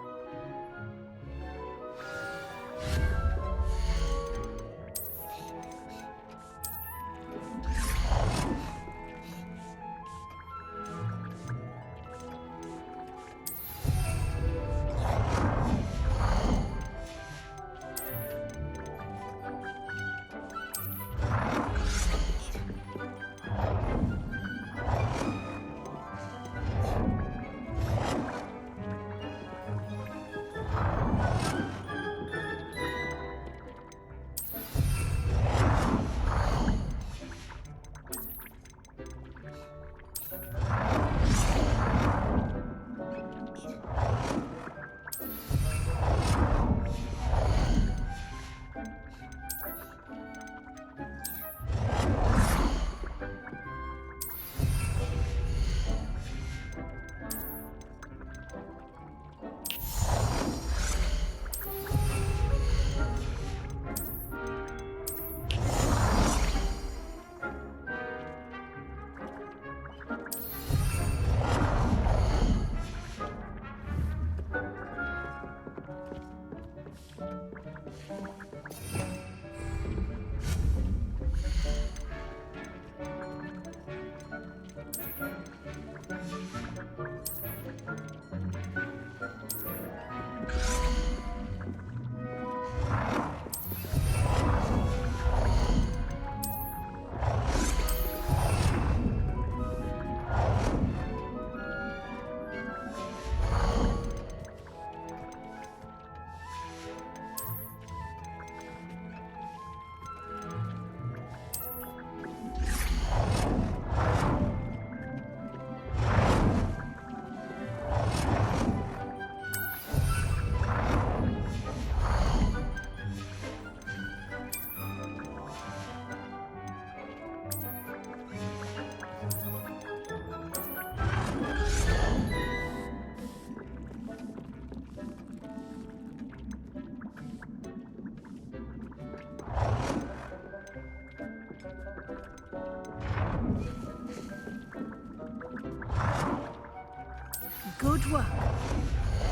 Good work.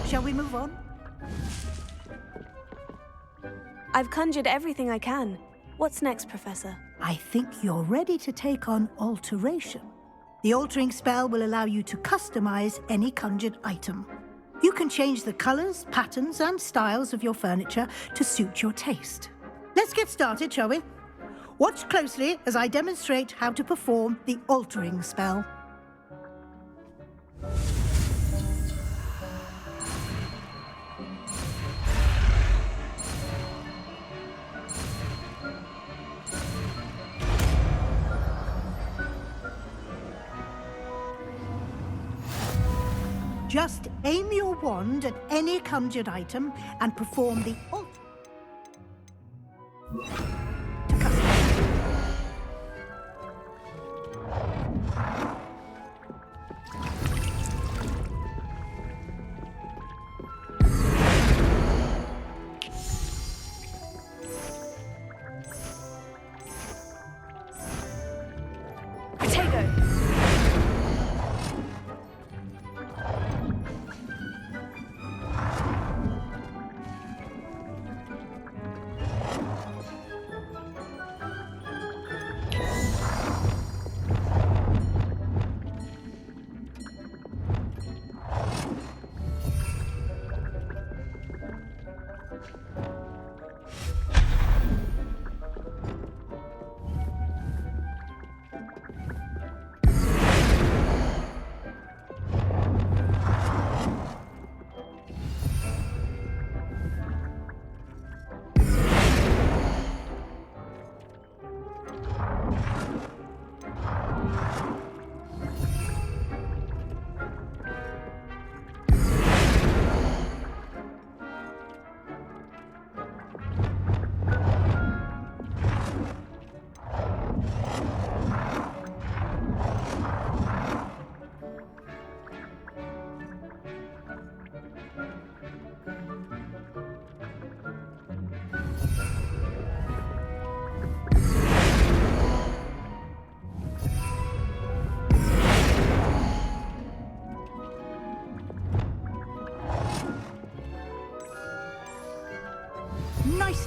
Shall we move on? I've conjured everything I can. What's next, Professor? I think you're ready to take on alteration. The altering spell will allow you to customize any conjured item. You can change the colors, patterns, and styles of your furniture to suit your taste. Let's get started, shall we? Watch closely as I demonstrate how to perform the altering spell. Just aim your wand at any conjured item and perform the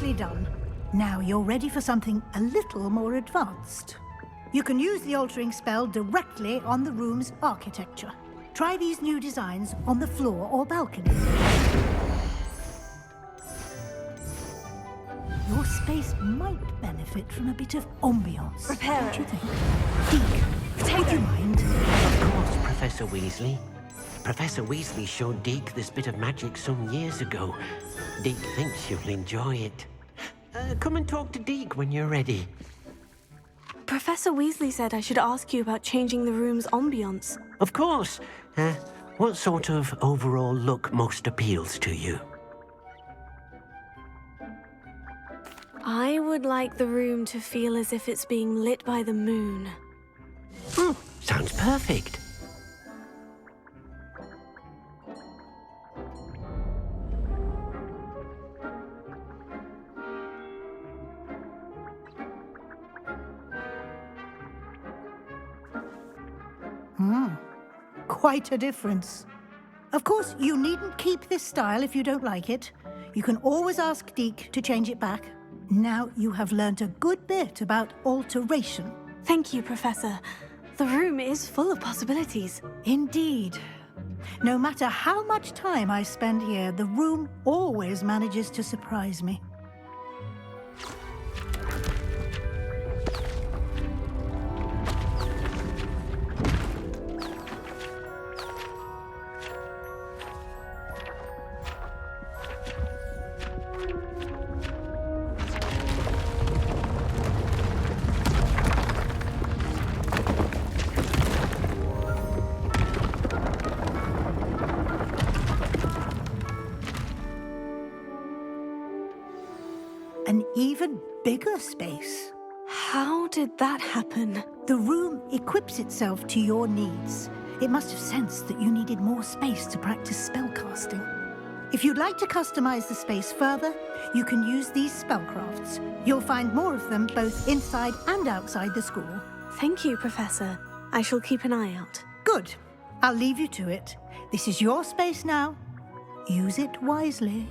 Nicely done. Now you're ready for something a little more advanced. You can use the altering spell directly on the room's architecture. Try these new designs on the floor or balcony. Your space might benefit from a bit of ambiance. Prepare. What do you think? Deke, would you mind? Of course, Professor Weasley. Professor Weasley showed Deke this bit of magic some years ago. Deke thinks you'll enjoy it. Come and talk to Deke when you're ready. Professor Weasley said I should ask you about changing the room's ambience. Of course. What sort of overall look most appeals to you? I would like the room to feel as if it's being lit by the moon. Sounds perfect. Quite a difference. Of course, you needn't keep this style if you don't like it. You can always ask Deke to change it back. Now you have learnt a good bit about alteration. Thank you, Professor. The room is full of possibilities. Indeed. No matter how much time I spend here, the room always manages to surprise me. An even bigger space. How did that happen? The room equips itself to your needs. It must have sensed that you needed more space to practice spellcasting. If you'd like to customize the space further, you can use these spellcrafts. You'll find more of them both inside and outside the school. Thank you, Professor. I shall keep an eye out. Good. I'll leave you to it. This is your space now. Use it wisely.